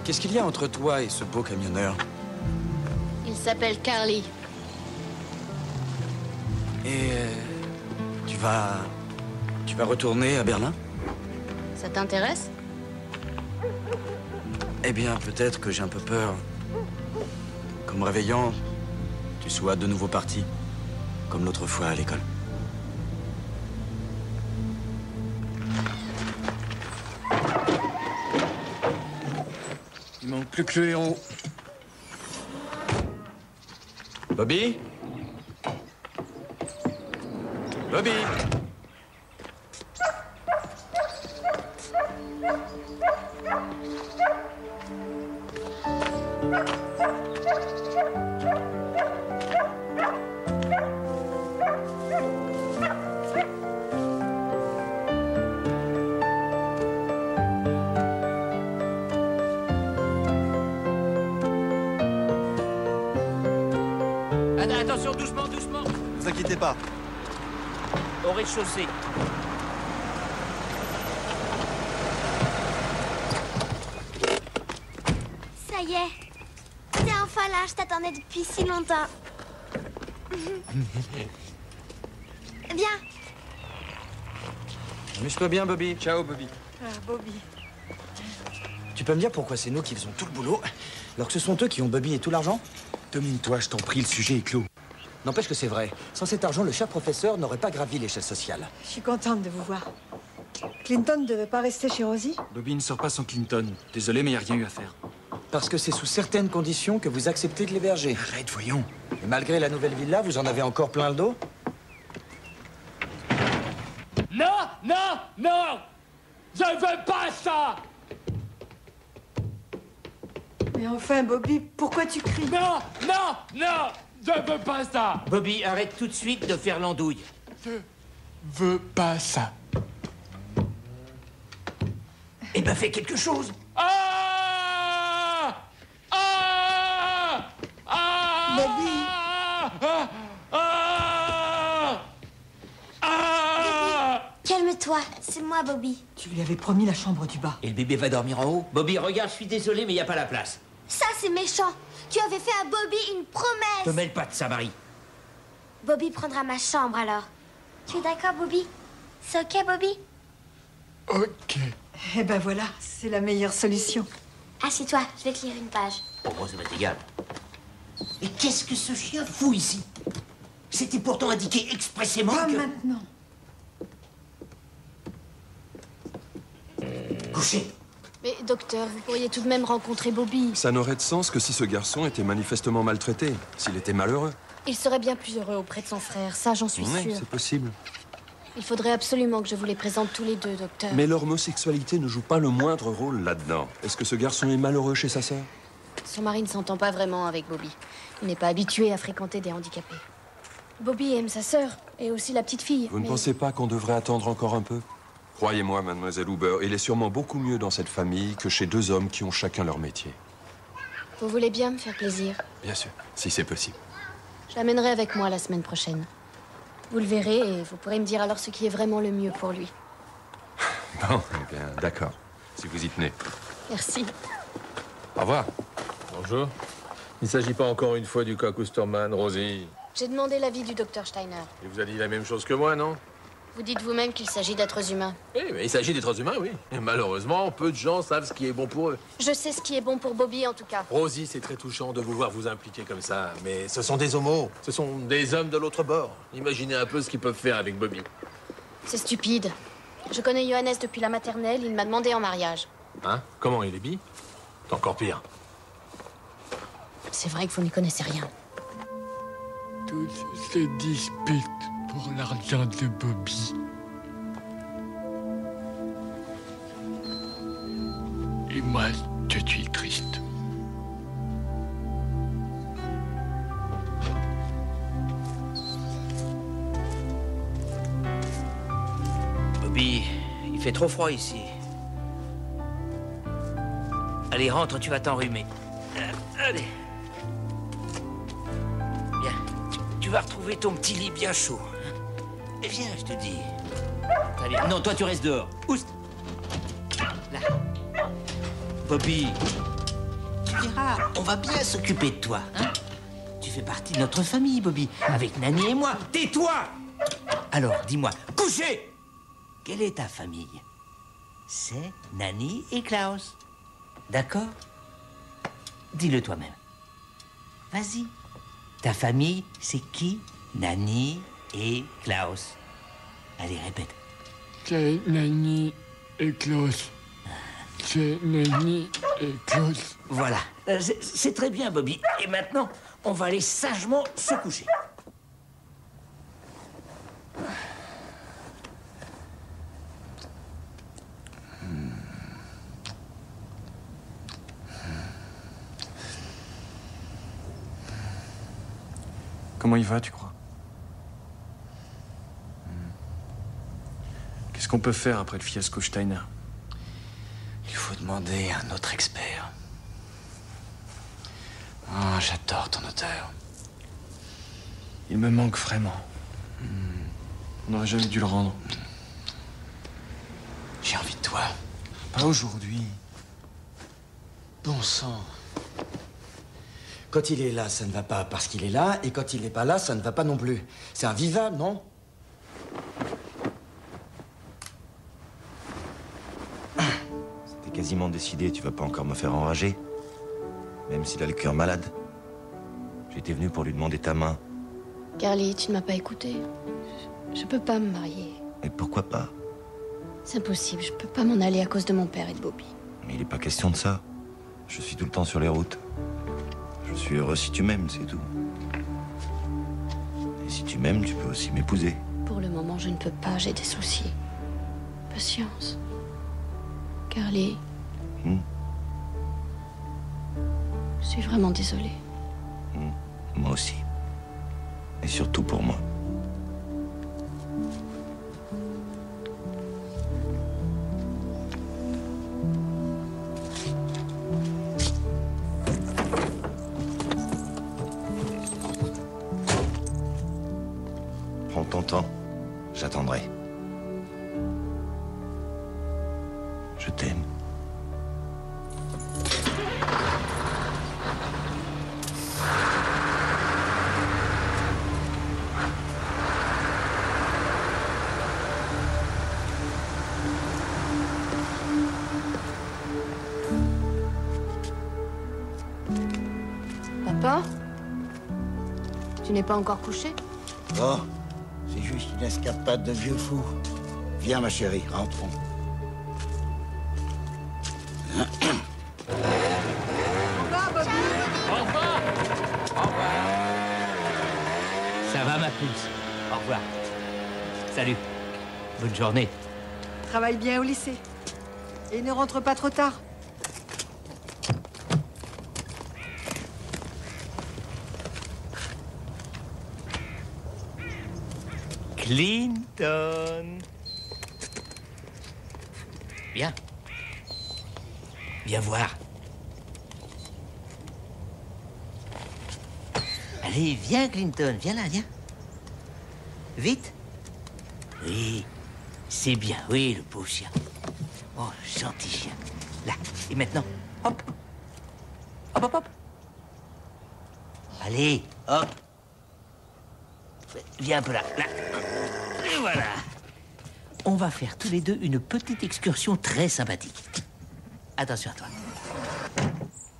qu'est-ce qu'il y a entre toi et ce beau camionneur? Il s'appelle Carly. Et tu vas retourner à Berlin? Ça t'intéresse? Eh bien, peut-être que j'ai un peu peur qu'en me réveillant, tu sois de nouveau parti, comme l'autre fois à l'école. Il manque plus que le héros. Bobby? Bobby? Attention, doucement, doucement. Ne vous inquiétez pas. Au rez-de-chaussée. Ça y est. T'es enfin là, je t'attendais depuis si longtemps. Viens. Amuse-toi bien, Bobby. Ciao, Bobby. Ah, Bobby. Tu peux me dire pourquoi c'est nous qui faisons tout le boulot, alors que ce sont eux qui ont Bobby et tout l'argent? Domine-toi, je t'en prie, le sujet est clos. N'empêche que c'est vrai. Sans cet argent, le cher professeur n'aurait pas gravi l'échelle sociale. Je suis contente de vous voir. Clinton ne devait pas rester chez Rosie? Bobby ne sort pas sans Clinton. Désolé, mais il n'y a rien eu à faire. Parce que c'est sous certaines conditions que vous acceptez de l'héberger. Arrête, voyons. Et malgré la nouvelle villa, vous en avez encore plein le dos? Non, non, non! Je veux pas ça! Mais enfin, Bobby, pourquoi tu cries? Non, non, non! Je veux pas ça. Bobby, arrête tout de suite de faire l'andouille. Je veux pas ça. Eh ben, fais quelque chose. Ah! Ah! Ah! Bobby! Ah! Ah! Ah! Calme-toi, c'est moi, Bobby. Tu lui avais promis la chambre du bas. Et le bébé va dormir en haut? Bobby, regarde, je suis désolé, mais il n'y a pas la place. Ça, c'est méchant. Tu avais fait à Bobby une Te promesse. mêle pas de ça, Marie. Bobby prendra ma chambre, alors. Tu es d'accord, Bobby? C'est OK, Bobby? OK. Eh ben voilà, c'est la meilleure solution. Assieds-toi, je vais te lire une page. Pour moi, ça m'est égal. Mais qu'est-ce que ce chien fout ici? C'était pourtant indiqué expressément Pas que... maintenant. Couché. Mais docteur, vous pourriez tout de même rencontrer Bobby. Ça n'aurait de sens que si ce garçon était manifestement maltraité, s'il était malheureux. Il serait bien plus heureux auprès de son frère, ça j'en suis Oui, sûre. c'est possible. Il faudrait absolument que je vous les présente tous les deux, docteur. Mais l'homosexualité ne joue pas le moindre rôle là-dedans. Est-ce que ce garçon est malheureux chez sa sœur? Son mari ne s'entend pas vraiment avec Bobby. Il n'est pas habitué à fréquenter des handicapés. Bobby aime sa sœur et aussi la petite fille. Vous ne mais- pensez pas qu'on devrait attendre encore un peu? Croyez-moi, mademoiselle Huber, il est sûrement beaucoup mieux dans cette famille que chez deux hommes qui ont chacun leur métier. Vous voulez bien me faire plaisir? Bien sûr, si c'est possible. Je l'amènerai avec moi la semaine prochaine. Vous le verrez et vous pourrez me dire alors ce qui est vraiment le mieux pour lui. Bon, eh bien, d'accord. Si vous y tenez. Merci. Au revoir. Bonjour. Il ne s'agit pas encore une fois du cas Kusterman, Rosie. J'ai demandé l'avis du docteur Steiner. Il vous a dit la même chose que moi, non? Vous dites vous-même qu'il s'agit d'êtres humains. Oui, mais il s'agit d'êtres humains, oui. Et malheureusement, peu de gens savent ce qui est bon pour eux. Je sais ce qui est bon pour Bobby, en tout cas. Rosie, c'est très touchant de vous voir vous impliquer comme ça, mais ce sont des homos. Ce sont des hommes de l'autre bord. Imaginez un peu ce qu'ils peuvent faire avec Bobby. C'est stupide. Je connais Johannes depuis la maternelle, il m'a demandé en mariage. Hein? Comment il est bi? C'est encore pire. C'est vrai que vous n'y connaissez rien. Tous se disputent pour l'argent de Bobby. Et moi, je suis triste. Bobby, il fait trop froid ici. Allez, rentre, tu vas t'enrhumer. Allez. Bien. Tu vas retrouver ton petit lit bien chaud. Et viens, je te dis. Allez, non, toi, tu restes dehors. Oust. Là. Bobby, tu verras, on va bien s'occuper de toi. Hein? Tu fais partie de notre famille, Bobby, avec Nanny et moi. Tais-toi! Alors, dis-moi, couchez! Quelle est ta famille? C'est Nanny et Klaus. D'accord? Dis-le toi-même. Vas-y. Ta famille, c'est qui? Nanny et Klaus. Allez, répète. C'est Nanny et Klaus. C'est Nanny et Klaus. Voilà. C'est très bien, Bobby. Et maintenant, on va aller sagement se coucher. Comment il va, tu crois? Qu'est-ce qu'on peut faire après le fiasco Steiner? Il faut demander à un autre expert. Ah, j'adore ton auteur. Il me manque vraiment. On n'aurait jamais dû le rendre. J'ai envie de toi. Pas aujourd'hui. Bon sang. Quand il est là, ça ne va pas parce qu'il est là, et quand il n'est pas là, ça ne va pas non plus. C'est invivable, non? C'était quasiment décidé, tu vas pas encore me faire enrager. Même s'il a le cœur malade. J'étais venu pour lui demander ta main. Carly, tu ne m'as pas écouté. Je peux pas me marier. Mais pourquoi pas? C'est impossible, je peux pas m'en aller à cause de mon père et de Bobby. Mais il n'est pas question de ça. Je suis tout le temps sur les routes. Je suis heureux si tu m'aimes, c'est tout. Et si tu m'aimes, tu peux aussi m'épouser. Pour le moment, je ne peux pas, j'ai des soucis. Patience. Carly. Je suis vraiment désolée. Moi aussi. Et surtout pour moi. Prends ton temps. J'attendrai. Je t'aime. Papa? Tu n'es pas encore couché? Oh, c'est juste une escapade de vieux fou. Viens, ma chérie, rentrons. Ça va, ma pouce? Au revoir. Salut. Bonne journée. Travaille bien au lycée. Et ne rentre pas trop tard. Clinton. Viens. Viens voir. Allez, viens, Clinton. Viens là, viens. Vite. Oui, c'est bien. Oui, le pauvre chien. Oh, gentil chien. Là. Et maintenant, hop. Hop, hop, hop. Allez, hop. Viens un peu là. Là. Et voilà. On va faire tous les deux une petite excursion très sympathique. Attention à toi.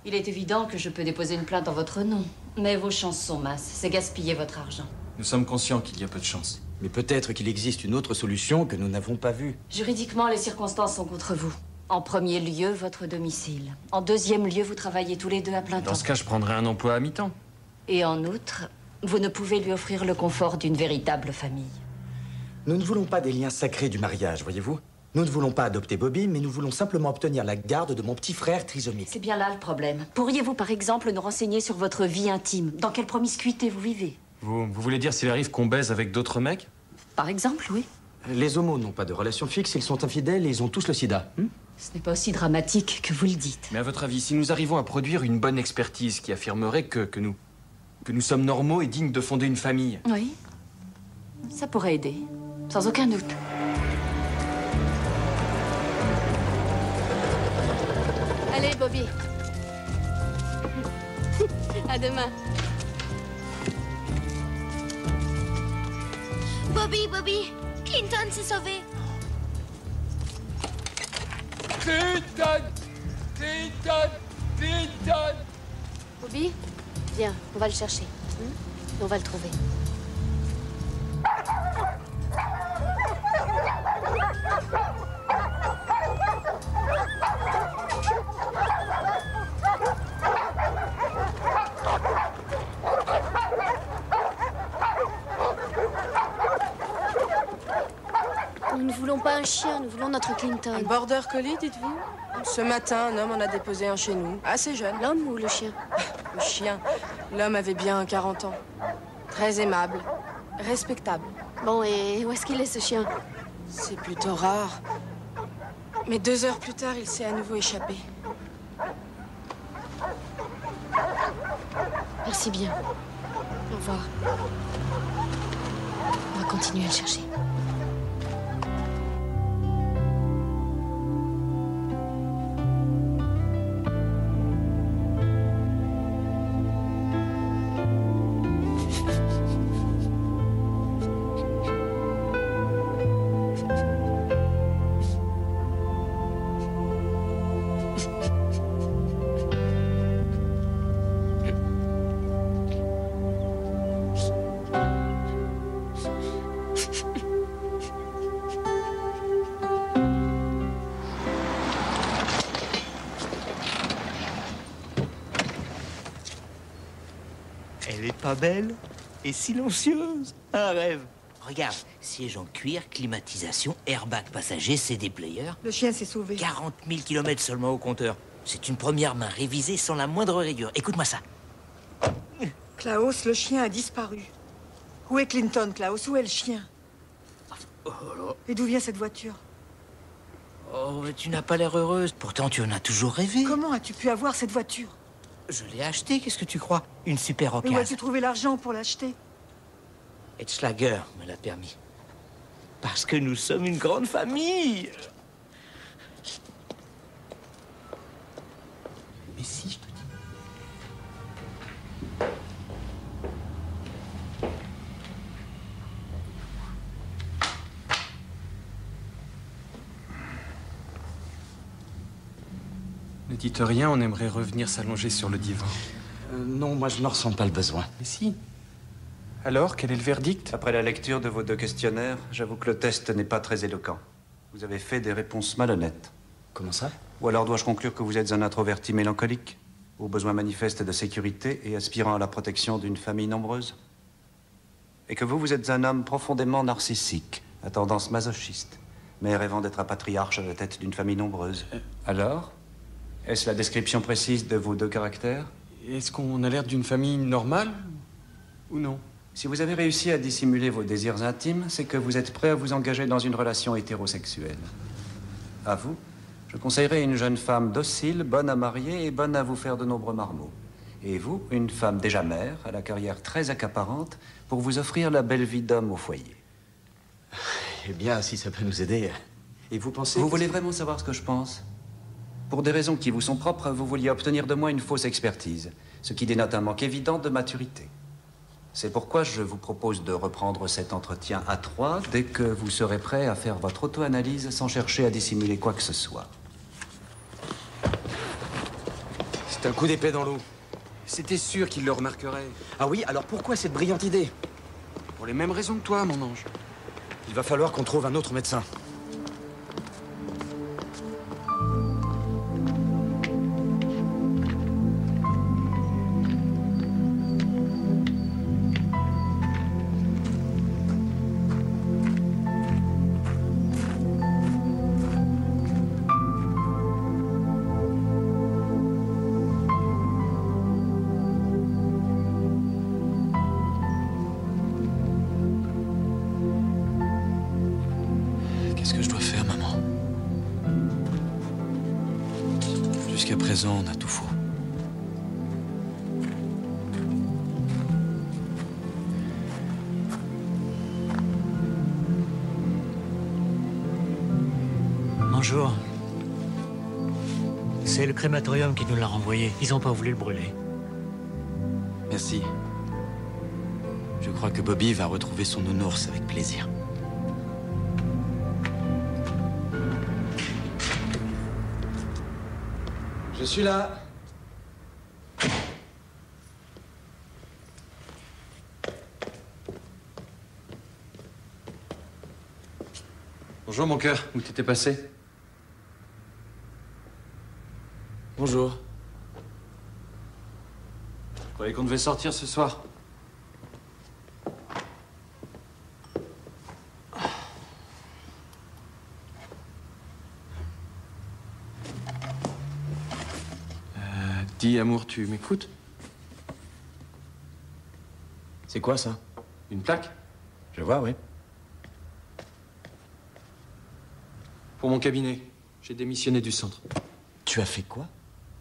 Il est évident que je peux déposer une plainte en votre nom. Mais vos chances sont minces. C'est gaspiller votre argent. Nous sommes conscients qu'il y a peu de chance. Mais peut-être qu'il existe une autre solution que nous n'avons pas vue. Juridiquement, les circonstances sont contre vous. En premier lieu, votre domicile. En deuxième lieu, vous travaillez tous les deux à plein temps. Dans ce cas, je prendrai un emploi à mi-temps. Et en outre, vous ne pouvez lui offrir le confort d'une véritable famille. Nous ne voulons pas des liens sacrés du mariage, voyez-vous. Nous ne voulons pas adopter Bobby, mais nous voulons simplement obtenir la garde de mon petit frère trisomique. C'est bien là le problème. Pourriez-vous, par exemple, nous renseigner sur votre vie intime? Dans quelle promiscuité vous vivez? Vous voulez dire s'il arrive qu'on baise avec d'autres mecs? Par exemple, oui. Les homos n'ont pas de relation fixe, ils sont infidèles et ils ont tous le sida. Ce n'est pas aussi dramatique que vous le dites. Mais à votre avis, si nous arrivons à produire une bonne expertise qui affirmerait que nous sommes normaux et dignes de fonder une famille. Oui. Ça pourrait aider. Sans aucun doute. Allez, Bobby. À demain. Bobby, Clinton s'est sauvé. Clinton. Bobby, viens, on va le chercher. Et on va le trouver. Nous ne voulons pas un chien, nous voulons notre Clinton. Un border collie, dites-vous? Ce matin, un homme en a déposé un chez nous, assez jeune. L'homme ou le chien? Le chien. L'homme avait bien 40 ans. Très aimable, respectable. Bon, et où est-ce qu'il est, ce chien? C'est plutôt rare. Mais 2 heures plus tard, il s'est à nouveau échappé. Merci bien. Au revoir. On va continuer à le chercher. Elle est pas belle et silencieuse. Un rêve. Regarde, siège en cuir, climatisation, airbag passager, CD player. Le chien s'est sauvé. 40 000 km seulement au compteur. C'est une première main révisée sans la moindre rayure. Écoute-moi ça. Klaus, le chien a disparu. Où est Clinton, Klaus? Où est le chien? Et d'où vient cette voiture? Oh, mais tu n'as pas l'air heureuse. Pourtant, tu en as toujours rêvé. Comment as-tu pu avoir cette voiture? Je l'ai achetée, qu'est-ce que tu crois? Une super Mais où occasion. as-tu trouvé l'argent pour l'acheter? Edschlager me l'a permis. Parce que nous sommes une grande famille. Mais si, je te dis. Ne dites rien, on aimerait revenir s'allonger sur le divan. Non, moi je n'en ressens pas le besoin. Mais si. Alors, quel est le verdict? Après la lecture de vos 2 questionnaires, j'avoue que le test n'est pas très éloquent. Vous avez fait des réponses malhonnêtes. Comment ça? Ou alors dois-je conclure que vous êtes un introverti mélancolique, aux besoins manifestes de sécurité et aspirant à la protection d'une famille nombreuse? Et que vous êtes un homme profondément narcissique, à tendance masochiste, mais rêvant d'être un patriarche à la tête d'une famille nombreuse. Alors? Est-ce la description précise de vos 2 caractères? Est-ce qu'on a l'air d'une famille normale ou non? Si vous avez réussi à dissimuler vos désirs intimes, c'est que vous êtes prêt à vous engager dans une relation hétérosexuelle. À vous, je conseillerais une jeune femme docile, bonne à marier et bonne à vous faire de nombreux marmots. Et vous, une femme déjà mère, à la carrière très accaparante, pour vous offrir la belle vie d'homme au foyer. Eh bien, si ça peut nous aider. Et vous pensez... Vous voulez vraiment savoir ce que je pense? Pour des raisons qui vous sont propres, vous vouliez obtenir de moi une fausse expertise, ce qui dénote un manque évident de maturité. C'est pourquoi je vous propose de reprendre cet entretien à 3 dès que vous serez prêt à faire votre auto-analyse sans chercher à dissimuler quoi que ce soit. C'est un coup d'épée dans l'eau. C'était sûr qu'il le remarquerait. Ah oui, alors pourquoi cette brillante idée? Pour les mêmes raisons que toi, mon ange. Il va falloir qu'on trouve un autre médecin. Qu'est-ce que je dois faire, maman? Jusqu'à présent, on a tout faux. Bonjour. C'est le crématorium qui nous l'a renvoyé. Ils n'ont pas voulu le brûler. Merci. Je crois que Bobby va retrouver son nounours avec plaisir. Je suis là. Bonjour, mon cœur. Où t'étais passé? Bonjour. Je croyais qu'on devait sortir ce soir. Dis, amour, tu m'écoutes? C'est quoi, ça? Une plaque? Je vois, oui. Pour mon cabinet. J'ai démissionné du centre. Tu as fait quoi?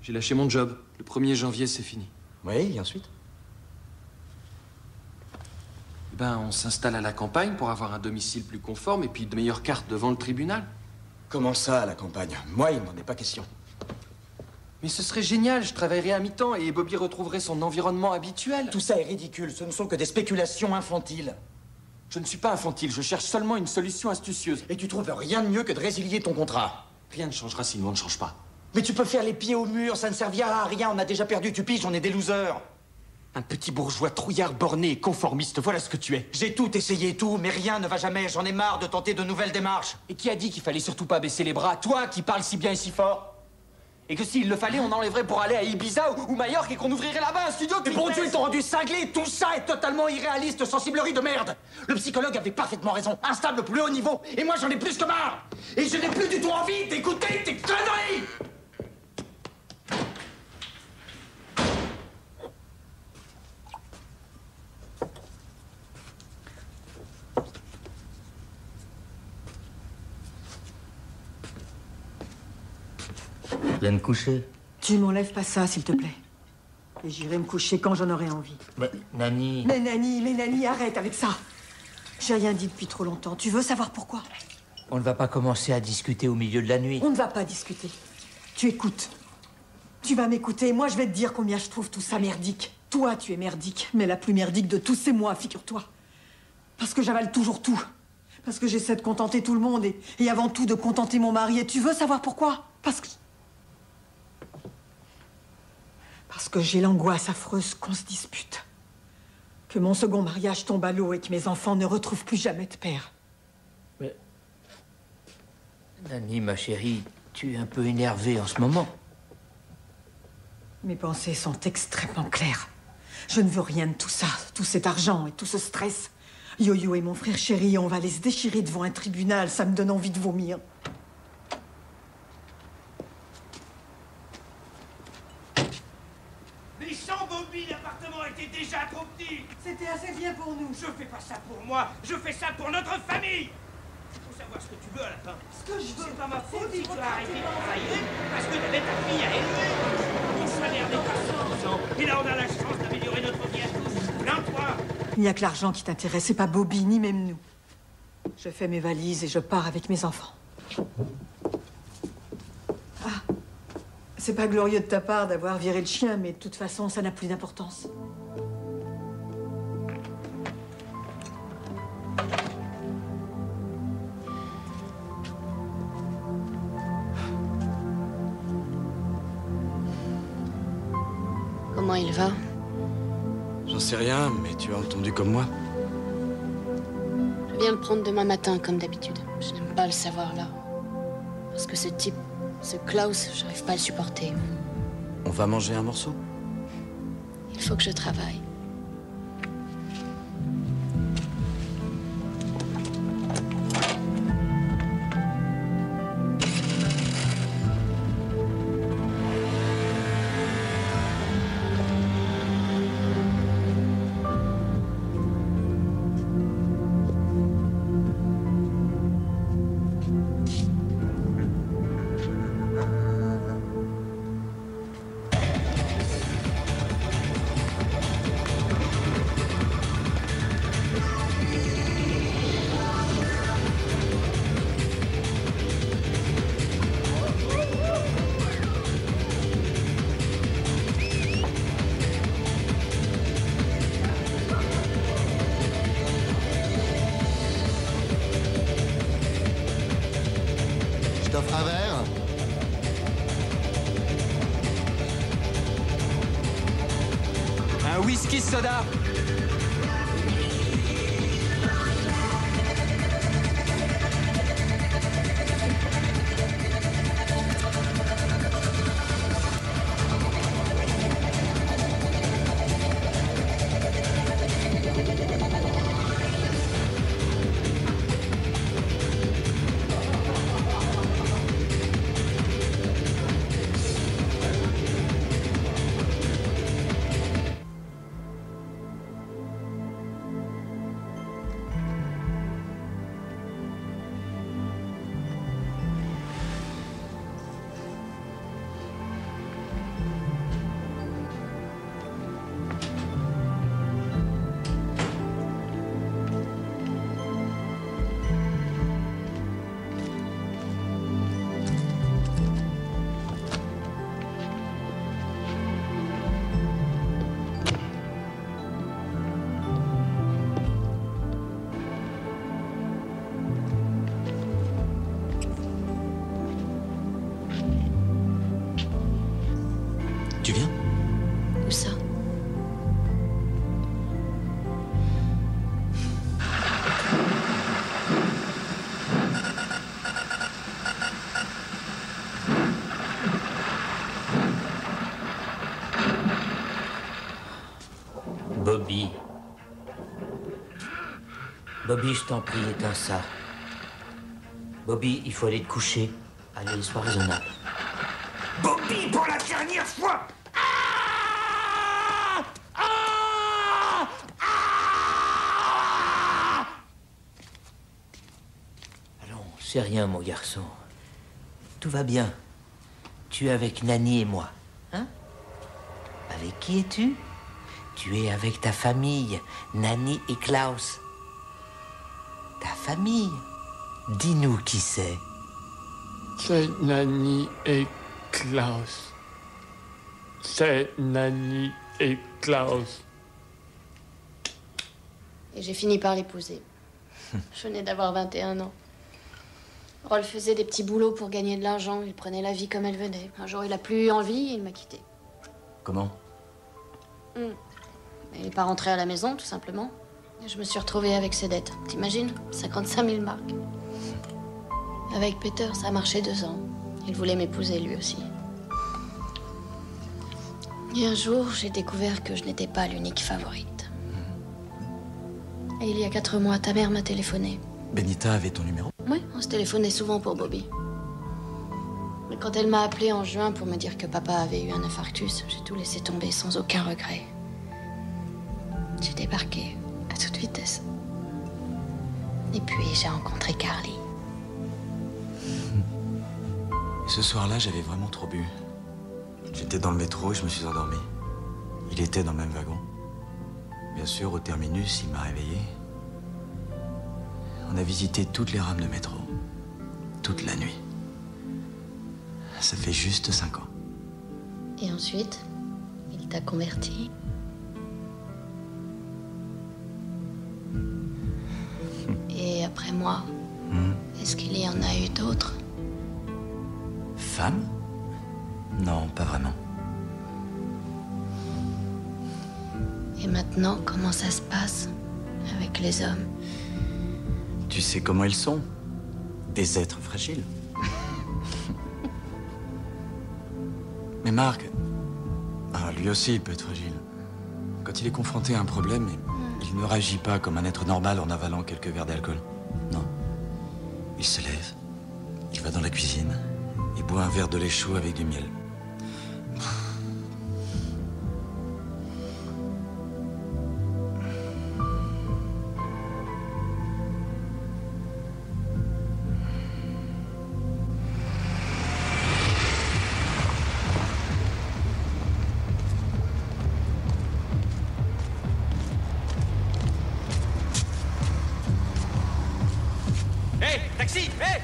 J'ai lâché mon job. Le 1er janvier, c'est fini. Oui, et ensuite? Ben, on s'installe à la campagne pour avoir un domicile plus conforme et puis de meilleures cartes devant le tribunal. Comment ça, à la campagne? Moi, il n'en est pas question. Mais ce serait génial, je travaillerais à mi-temps et Bobby retrouverait son environnement habituel. Tout ça est ridicule, ce ne sont que des spéculations infantiles. Je ne suis pas infantile, je cherche seulement une solution astucieuse. Et tu trouves rien de mieux que de résilier ton contrat? Rien ne changera si nous on ne change pas. Mais tu peux faire les pieds au mur, ça ne servira à rien, on a déjà perdu, tu piges, on est des losers. Un petit bourgeois trouillard borné et conformiste, voilà ce que tu es. J'ai tout essayé, tout, mais rien ne va jamais, j'en ai marre de tenter de nouvelles démarches. Et qui a dit qu'il fallait surtout pas baisser les bras? Toi qui parles si bien et si fort. Et que s'il le fallait, on enlèverait pour aller à Ibiza ou Majorque et qu'on ouvrirait là-bas un studio qui... Et bon Dieu, ils t'ont rendu cinglé. Tout ça est totalement irréaliste, sensiblerie de merde. Le psychologue avait parfaitement raison. Instable au plus haut niveau. Et moi, j'en ai plus que marre. Et je n'ai plus du tout envie d'écouter tes conneries. bien te coucher. Tu m'enlèves pas ça, s'il te plaît. Et j'irai me coucher quand j'en aurai envie. Mais, Nani... Mais Nani, arrête avec ça. J'ai rien dit depuis trop longtemps. Tu veux savoir pourquoi? On ne va pas commencer à discuter au milieu de la nuit. On ne va pas discuter. Tu écoutes. Tu vas m'écouter, moi je vais te dire combien je trouve tout ça merdique. Toi, tu es merdique, mais la plus merdique de tous, c'est moi, figure-toi. Parce que j'avale toujours tout. Parce que j'essaie de contenter tout le monde et avant tout de contenter mon mari. Et tu veux savoir pourquoi? Parce que j'ai l'angoisse affreuse qu'on se dispute. Que mon second mariage tombe à l'eau et que mes enfants ne retrouvent plus jamais de père. Mais... Nani, ma chérie, tu es un peu énervée en ce moment. Mes pensées sont extrêmement claires. Je ne veux rien de tout ça, tout cet argent et tout ce stress. Yo-Yo et mon frère chéri, on va aller se déchirer devant un tribunal, ça me donne envie de vomir. Mais sans Bobby, l'appartement était déjà trop petit. C'était assez bien pour nous. Je fais pas ça pour moi, je fais ça pour notre famille. Faut savoir ce que tu veux à la fin. Ce que je veux. C'est pas ma faute si tu as arrêté de travailler parce que t'avais ta fille à élever. Mon salaire dépasse 100 ans. Et là, on a la chance d'améliorer notre vie à tous. Plains-toi. Il n'y a que l'argent qui t'intéresse, c'est pas Bobby, ni même nous. Je fais mes valises et je pars avec mes enfants. Ah, c'est pas glorieux de ta part d'avoir viré le chien, mais de toute façon, ça n'a plus d'importance. Comment il va? J'en sais rien, mais tu as entendu comme moi. Je viens le prendre demain matin, comme d'habitude. Je n'aime pas le savoir là. Parce que ce type, ce Klaus, j'arrive pas à le supporter. On va manger un morceau? Il faut que je travaille. Je t'offre un verre? Un whisky soda. Tu viens? Où ça? Bobby. Bobby, je t'en prie, éteins ça. Bobby, il faut aller te coucher. Allez, sois raisonnable. Bobby, pour la dernière fois. Allons, c'est rien, mon garçon. Tout va bien. Tu es avec Nanny et moi. Hein? Avec qui es-tu? Tu es avec ta famille, Nanny et Klaus. Ta famille? Dis-nous qui c'est. C'est Nanny et Klaus. C'est Nanny et Klaus. Et j'ai fini par l'épouser. Je venais d'avoir 21 ans. Rolf faisait des petits boulots pour gagner de l'argent. Il prenait la vie comme elle venait. Un jour, il a plus eu envie et il m'a quitté. Comment? Il n'est pas rentré à la maison, tout simplement. Et je me suis retrouvée avec ses dettes. T'imagines? 55 000 marks. Avec Peter, ça a marché 2 ans. Il voulait m'épouser, lui aussi. Et un jour, j'ai découvert que je n'étais pas l'unique favorite. Et il y a 4 mois, ta mère m'a téléphoné. Benita avait ton numéro? Oui, on se téléphonait souvent pour Bobby. Mais quand elle m'a appelé en juin pour me dire que papa avait eu un infarctus, j'ai tout laissé tomber sans aucun regret. J'ai débarqué à toute vitesse. Et puis j'ai rencontré Carly. Et ce soir-là, j'avais vraiment trop bu. J'étais dans le métro et je me suis endormi. Il était dans le même wagon. Bien sûr, au terminus, il m'a réveillé. On a visité toutes les rames de métro. Toute la nuit. Ça fait juste 5 ans. Et ensuite, il t'a converti. Et après moi, est-ce qu'il y en a eu d'autres? Femme? Non, pas vraiment. Et maintenant, comment ça se passe avec les hommes? Tu sais comment ils sont? Des êtres fragiles. Mais Marc, lui aussi, il peut être fragile. Quand il est confronté à un problème, il ne réagit pas comme un être normal en avalant quelques verres d'alcool. Non. Il se lève, il va dans la cuisine, il boit un verre de lait chaud avec du miel. Hé, taxi, hé!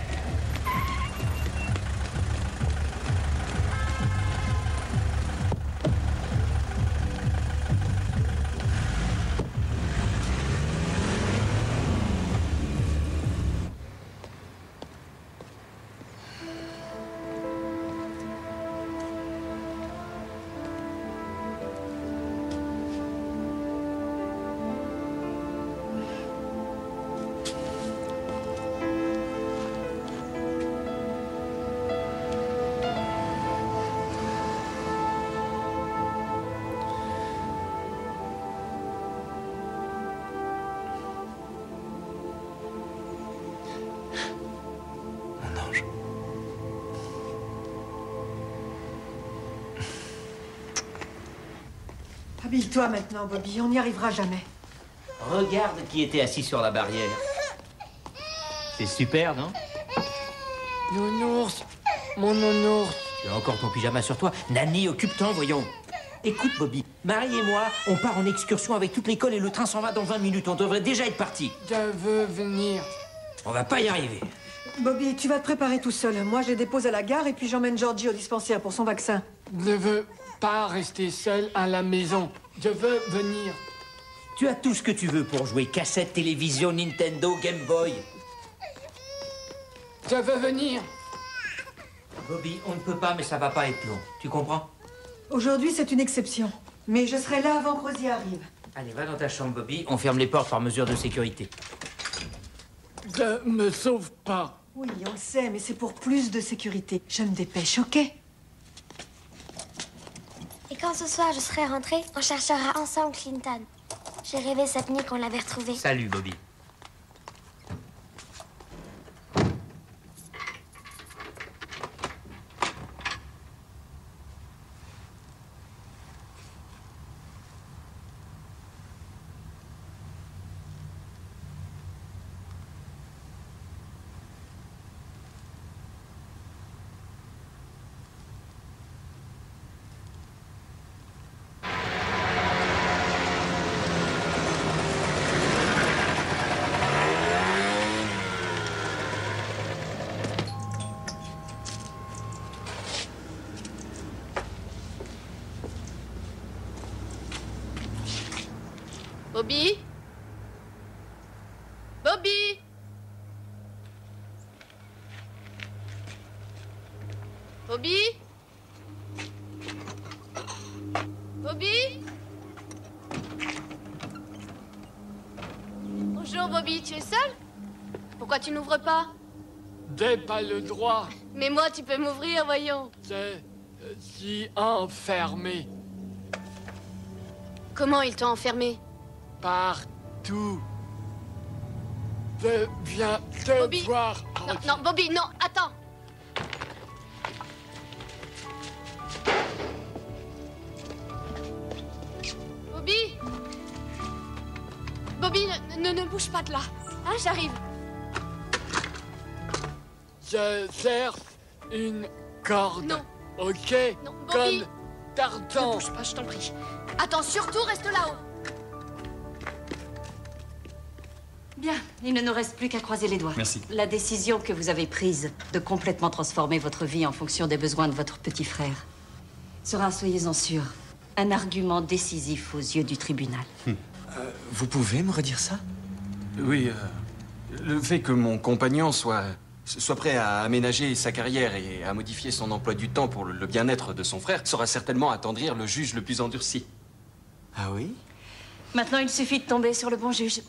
Habille-toi maintenant, Bobby. On n'y arrivera jamais. Regarde qui était assis sur la barrière. C'est super, non? Nounours, mon nounours. Tu as encore ton pyjama sur toi. Nanny, occupe-t'en, voyons. Écoute, Bobby, Marie et moi, on part en excursion avec toute l'école et le train s'en va dans 20 minutes. On devrait déjà être partis. Je veux venir. On va pas y arriver. Bobby, tu vas te préparer tout seul. Moi, je les dépose à la gare et puis j'emmène Georgie au dispensaire pour son vaccin. Je veux pas rester seul à la maison. Je veux venir. Tu as tout ce que tu veux pour jouer. Cassette, télévision, Nintendo, Game Boy. Je veux venir. Bobby, on ne peut pas, mais ça va pas être long. Tu comprends? Aujourd'hui, c'est une exception. Mais je serai là avant que Rosie arrive. Allez, va dans ta chambre, Bobby. On ferme les portes par mesure de sécurité. Je me sauve pas. Oui, on le sait, mais c'est pour plus de sécurité. Je me dépêche, ok? Et quand ce soir je serai rentrée, on cherchera ensemble Clinton. J'ai rêvé cette nuit qu'on l'avait retrouvé. Salut, Bobby. Bobby? Bobby? Bobby? Bobby? Bonjour Bobby, tu es seul? Pourquoi tu n'ouvres pas? J'ai pas le droit. Mais moi, tu peux m'ouvrir, voyons. C'est si enfermé. Comment ils t'ont enfermé? Partout. Je viens te voir. Non, non, Bobby, non, attends. Bobby? Bobby, ne bouge pas de là. Hein, j'arrive. Je cherche une corde. Non. Ok? Non, Bobby. Comme Tarzan. Ne bouge pas, je t'en prie. Attends, surtout, reste là-haut. Bien, il ne nous reste plus qu'à croiser les doigts. Merci. La décision que vous avez prise de complètement transformer votre vie en fonction des besoins de votre petit frère sera, soyez-en sûrs, un argument décisif aux yeux du tribunal. Vous pouvez me redire ça? Oui, le fait que mon compagnon soit prêt à aménager sa carrière et à modifier son emploi du temps pour le bien-être de son frère saura certainement attendrir le juge le plus endurci. Ah oui? Maintenant, il suffit de tomber sur le bon juge.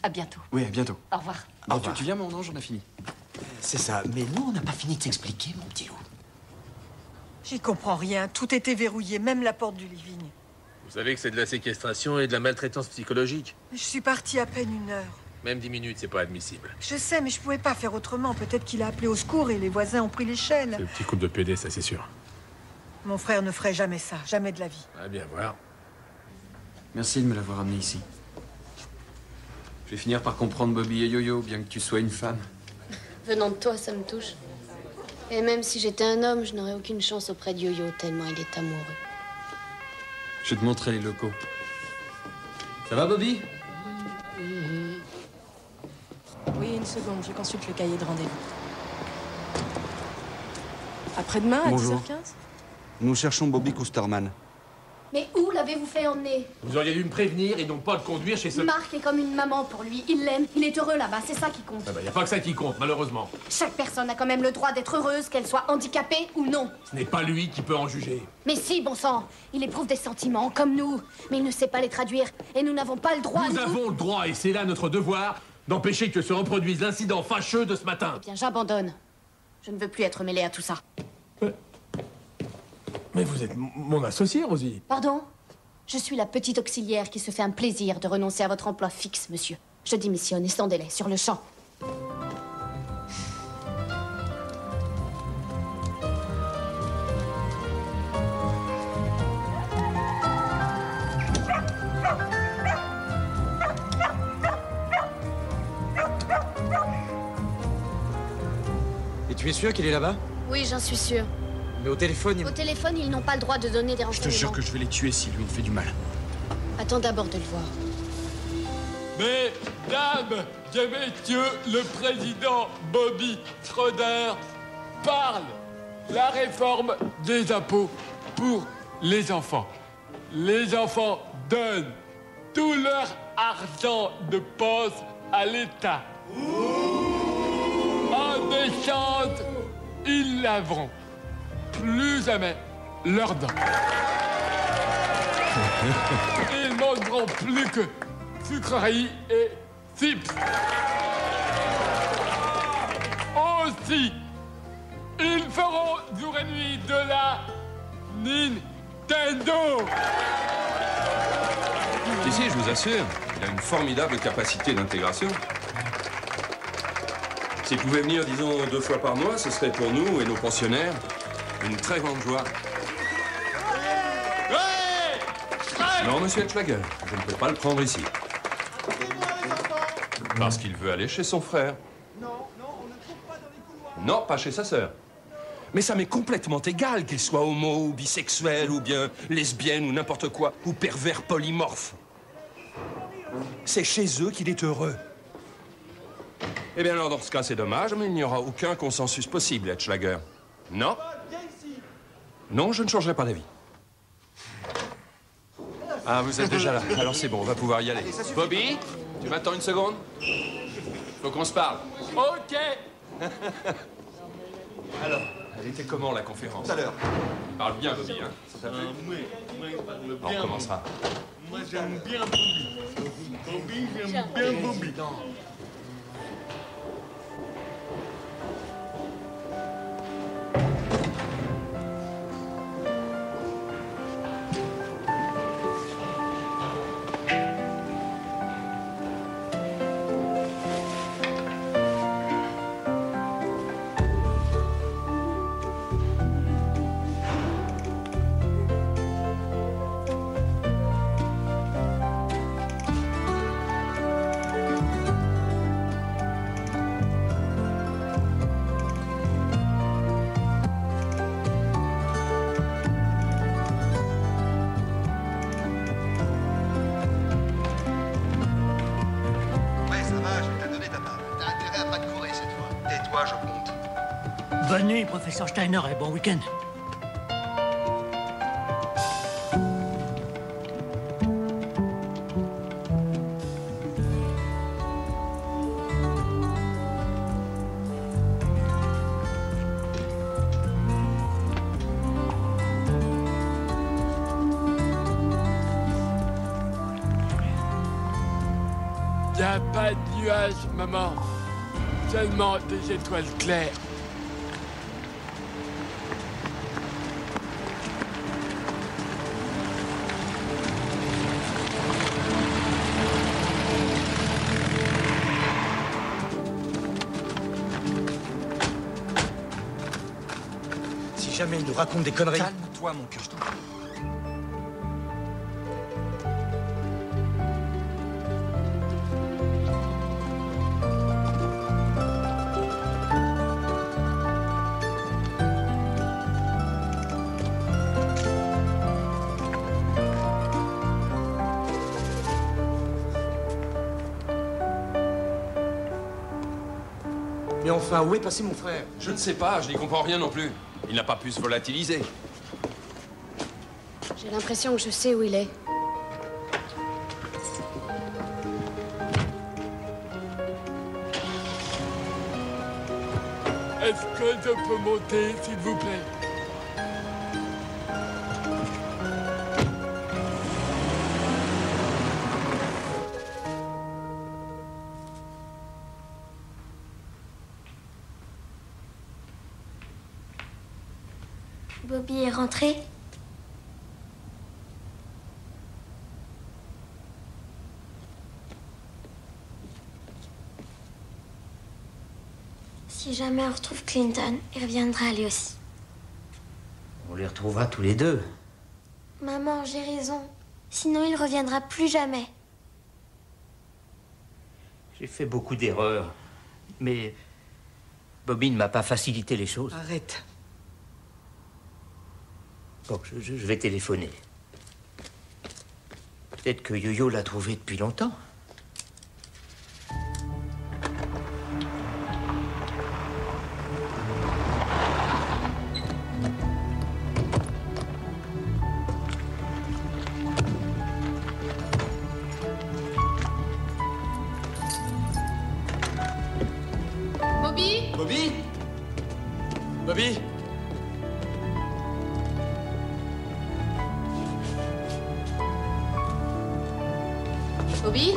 À bientôt. Oui, à bientôt. Au revoir. Au revoir. Tu viens, mon ange, on a fini. C'est ça, mais nous, on n'a pas fini de s'expliquer, mon petit loup. J'y comprends rien. Tout était verrouillé, même la porte du living. Vous savez que c'est de la séquestration et de la maltraitance psychologique. Je suis partie à peine 1 heure. Même 10 minutes, c'est pas admissible. Je sais, mais je pouvais pas faire autrement. Peut-être qu'il a appelé au secours et les voisins ont pris l'échelle. Le petit coup de PD, ça c'est sûr. Mon frère ne ferait jamais ça, jamais de la vie. Ah, bien voir. Merci de me l'avoir amené ici. Je vais finir par comprendre Bobby et Yo-Yo, bien que tu sois une femme. Venant de toi, ça me touche. Et même si j'étais un homme, je n'aurais aucune chance auprès de Yo-Yo, tellement il est amoureux. Je vais te montrer les locaux. Ça va, Bobby? Oui, une seconde, je consulte le cahier de rendez-vous. Après-demain, à Bonjour. 10h15? Nous cherchons Bobby Kusterman. Mais où l'avez-vous fait emmener? Vous auriez dû me prévenir et donc pas le conduire chez ce... Marc est comme une maman pour lui. Il l'aime, il est heureux là-bas, c'est ça qui compte. Ah bah, y a pas que ça qui compte, malheureusement. Chaque personne a quand même le droit d'être heureuse, qu'elle soit handicapée ou non. Ce n'est pas lui qui peut en juger. Mais si, bon sang, il éprouve des sentiments comme nous, mais il ne sait pas les traduire et nous n'avons pas le droit. Nous avons le droit, et c'est là notre devoir, d'empêcher que se reproduise l'incident fâcheux de ce matin. Eh bien, j'abandonne. Je ne veux plus être mêlée à tout ça. Mais vous êtes mon associé, Rosie. Pardon? Je suis la petite auxiliaire qui se fait un plaisir de renoncer à votre emploi fixe, monsieur. Je démissionne et sans délai, sur le champ. Et tu es sûr qu'il est là-bas? Oui, j'en suis sûre. Mais au téléphone, Au téléphone, ils n'ont pas le droit de donner des Je renseignements. te jure que je vais les tuer s'ils lui ont fait du mal. Attends d'abord de le voir. Mesdames et messieurs, le président Bobby Schroeder parle. La réforme des impôts pour les enfants. Les enfants donnent tout leur argent de poche à l'État. En échange, ils laveront plus jamais leurs dents. Ils mangeront plus que sucreries et chips. Aussi, ils feront jour et nuit de la Nintendo. Ici, je vous assure, il a une formidable capacité d'intégration. S'il pouvait venir, disons, 2 fois par mois, ce serait pour nous et nos pensionnaires une très grande joie. Non, monsieur Etschlager, je ne peux pas le prendre ici. Parce qu'il veut aller chez son frère. Non, pas chez sa sœur. Mais ça m'est complètement égal qu'il soit homo ou bisexuel ou bien lesbienne ou n'importe quoi, ou pervers polymorphe. C'est chez eux qu'il est heureux. Eh bien alors, dans ce cas, c'est dommage, mais il n'y aura aucun consensus possible, Etschlager. Non. Non, je ne changerai pas d'avis. Ah, vous êtes déjà là. Alors c'est bon, on va pouvoir y aller. Allez, ça suffit. Bobby, tu m'attends une seconde? Faut qu'on se parle. Ok. Alors, elle était comment la conférence? Tout à l'heure. Parle bien, Bobby, hein. Ça t'a plu? Oui, parle bien. On recommencera. Moi, j'aime bien Bobby. Bobby, j'aime bien Bobby. Ouais, ça va, je vais te donner ta part. T'as intérêt à pas te courir cette fois. Tais-toi, je compte. Bonne nuit, professeur Steiner, et bon week-end. Y a pas de nuages, maman. Seulement des étoiles claires. Si jamais il nous raconte des conneries... Calme-toi, mon cœur, je t'en prie. Mais enfin, où est passé mon frère? Je ne sais pas, je n'y comprends rien non plus. Il n'a pas pu se volatiliser. J'ai l'impression que je sais où il est. Est-ce que je peux monter, s'il vous plaît? Bobby est rentré? Si jamais on retrouve Clinton, il reviendra lui aussi. On les retrouvera tous les deux. Maman, j'ai raison. Sinon, il reviendra plus jamais. J'ai fait beaucoup d'erreurs. Mais Bobby ne m'a pas facilité les choses. Arrête. Bon, je vais téléphoner. Peut-être que Yo-Yo l'a trouvé depuis longtemps. Bobby? Bobby? Bobby? Bobby?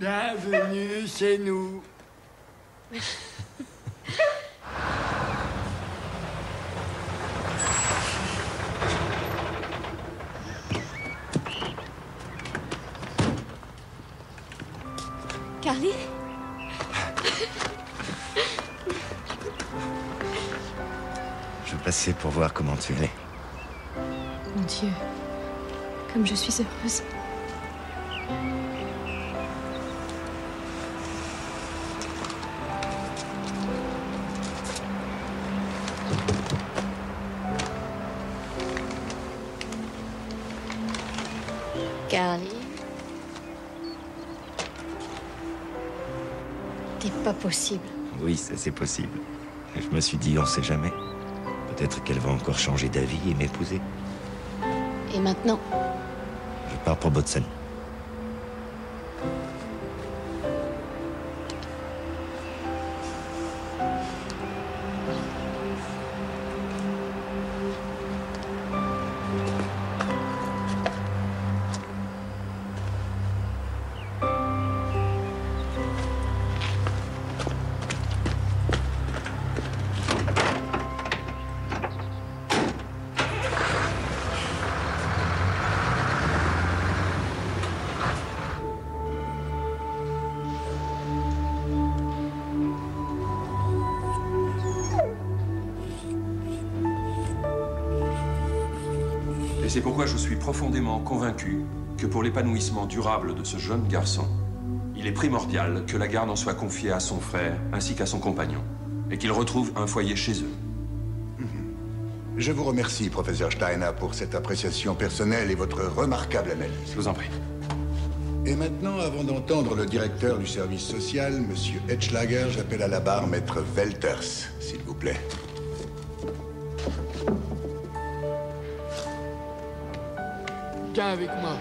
Bienvenue chez nous. Carly? Je passais pour voir comment tu allais. Mon Dieu, comme je suis heureuse. Carly. T'es pas possible. Oui, ça c'est possible. Et je me suis dit, on sait jamais. Peut-être qu'elle va encore changer d'avis et m'épouser. Et maintenant? Je pars pour Botswana. C'est pourquoi je suis profondément convaincu que pour l'épanouissement durable de ce jeune garçon, il est primordial que la garde en soit confiée à son frère ainsi qu'à son compagnon, et qu'il retrouve un foyer chez eux. Je vous remercie, professeur Steiner, pour cette appréciation personnelle et votre remarquable analyse. Je vous en prie. Et maintenant, avant d'entendre le directeur du service social, monsieur Etschlager, j'appelle à la barre maître Welters, s'il vous plaît. Viens avec moi.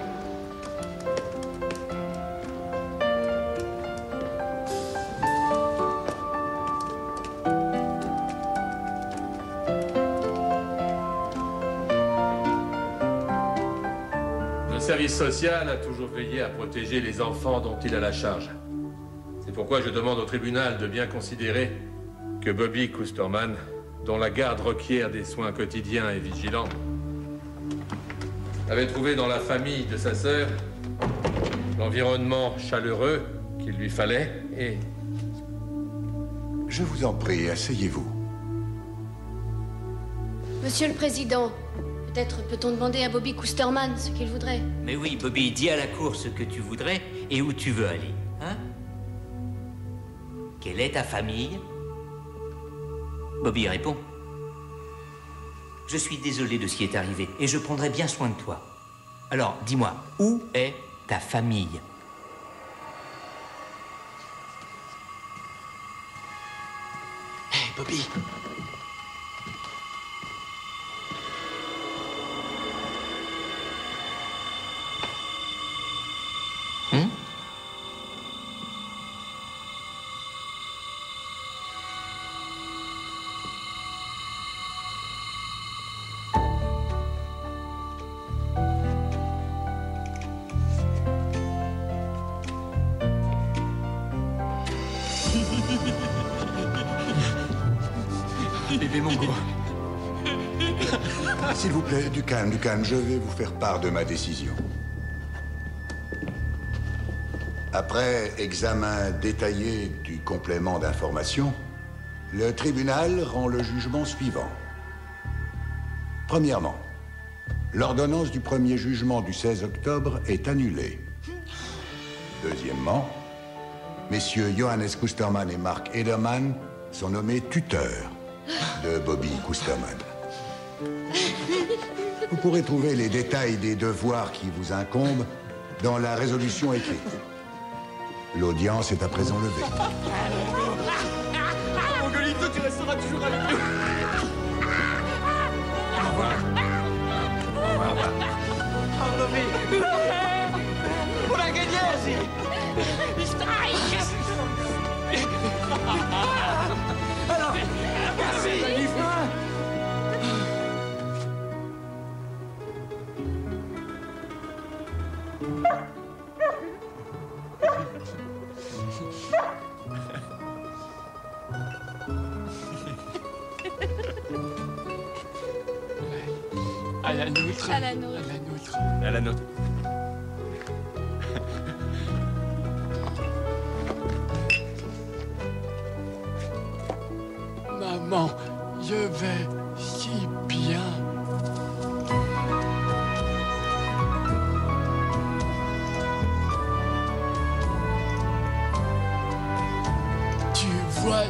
Le service social a toujours veillé à protéger les enfants dont il a la charge. C'est pourquoi je demande au tribunal de bien considérer que Bobby Kusterman, dont la garde requiert des soins quotidiens et vigilants, avait trouvé dans la famille de sa sœur l'environnement chaleureux qu'il lui fallait et... Je vous en prie, asseyez-vous. Monsieur le Président, peut-être peut-on demander à Bobby Kusterman ce qu'il voudrait. Mais oui, Bobby, dis à la cour ce que tu voudrais et où tu veux aller, hein? Quelle est ta famille? Bobby répond. Je suis désolé de ce qui est arrivé et je prendrai bien soin de toi. Alors, dis-moi, où est ta famille? Hé, Bobby! Bébé Mongo. S'il vous plaît, du calme, je vais vous faire part de ma décision. Après examen détaillé du complément d'information, le tribunal rend le jugement suivant. Premièrement, l'ordonnance du premier jugement du 16 octobre est annulée. Deuxièmement, messieurs Johannes Kusterman et Mark Ederman sont nommés tuteurs de Bobby Kusterman. Vous pourrez trouver les détails des devoirs qui vous incombent dans la résolution écrite. L'audience est à présent levée. Mongolito, tu resteras toujours avec nous. Au revoir. Au revoir. Oh, Bobby. On a gagné. Alors, merci. À la nôtre. À la nôtre. À la nôtre. À la nôtre. Maman, je vais si bien. Tu voyais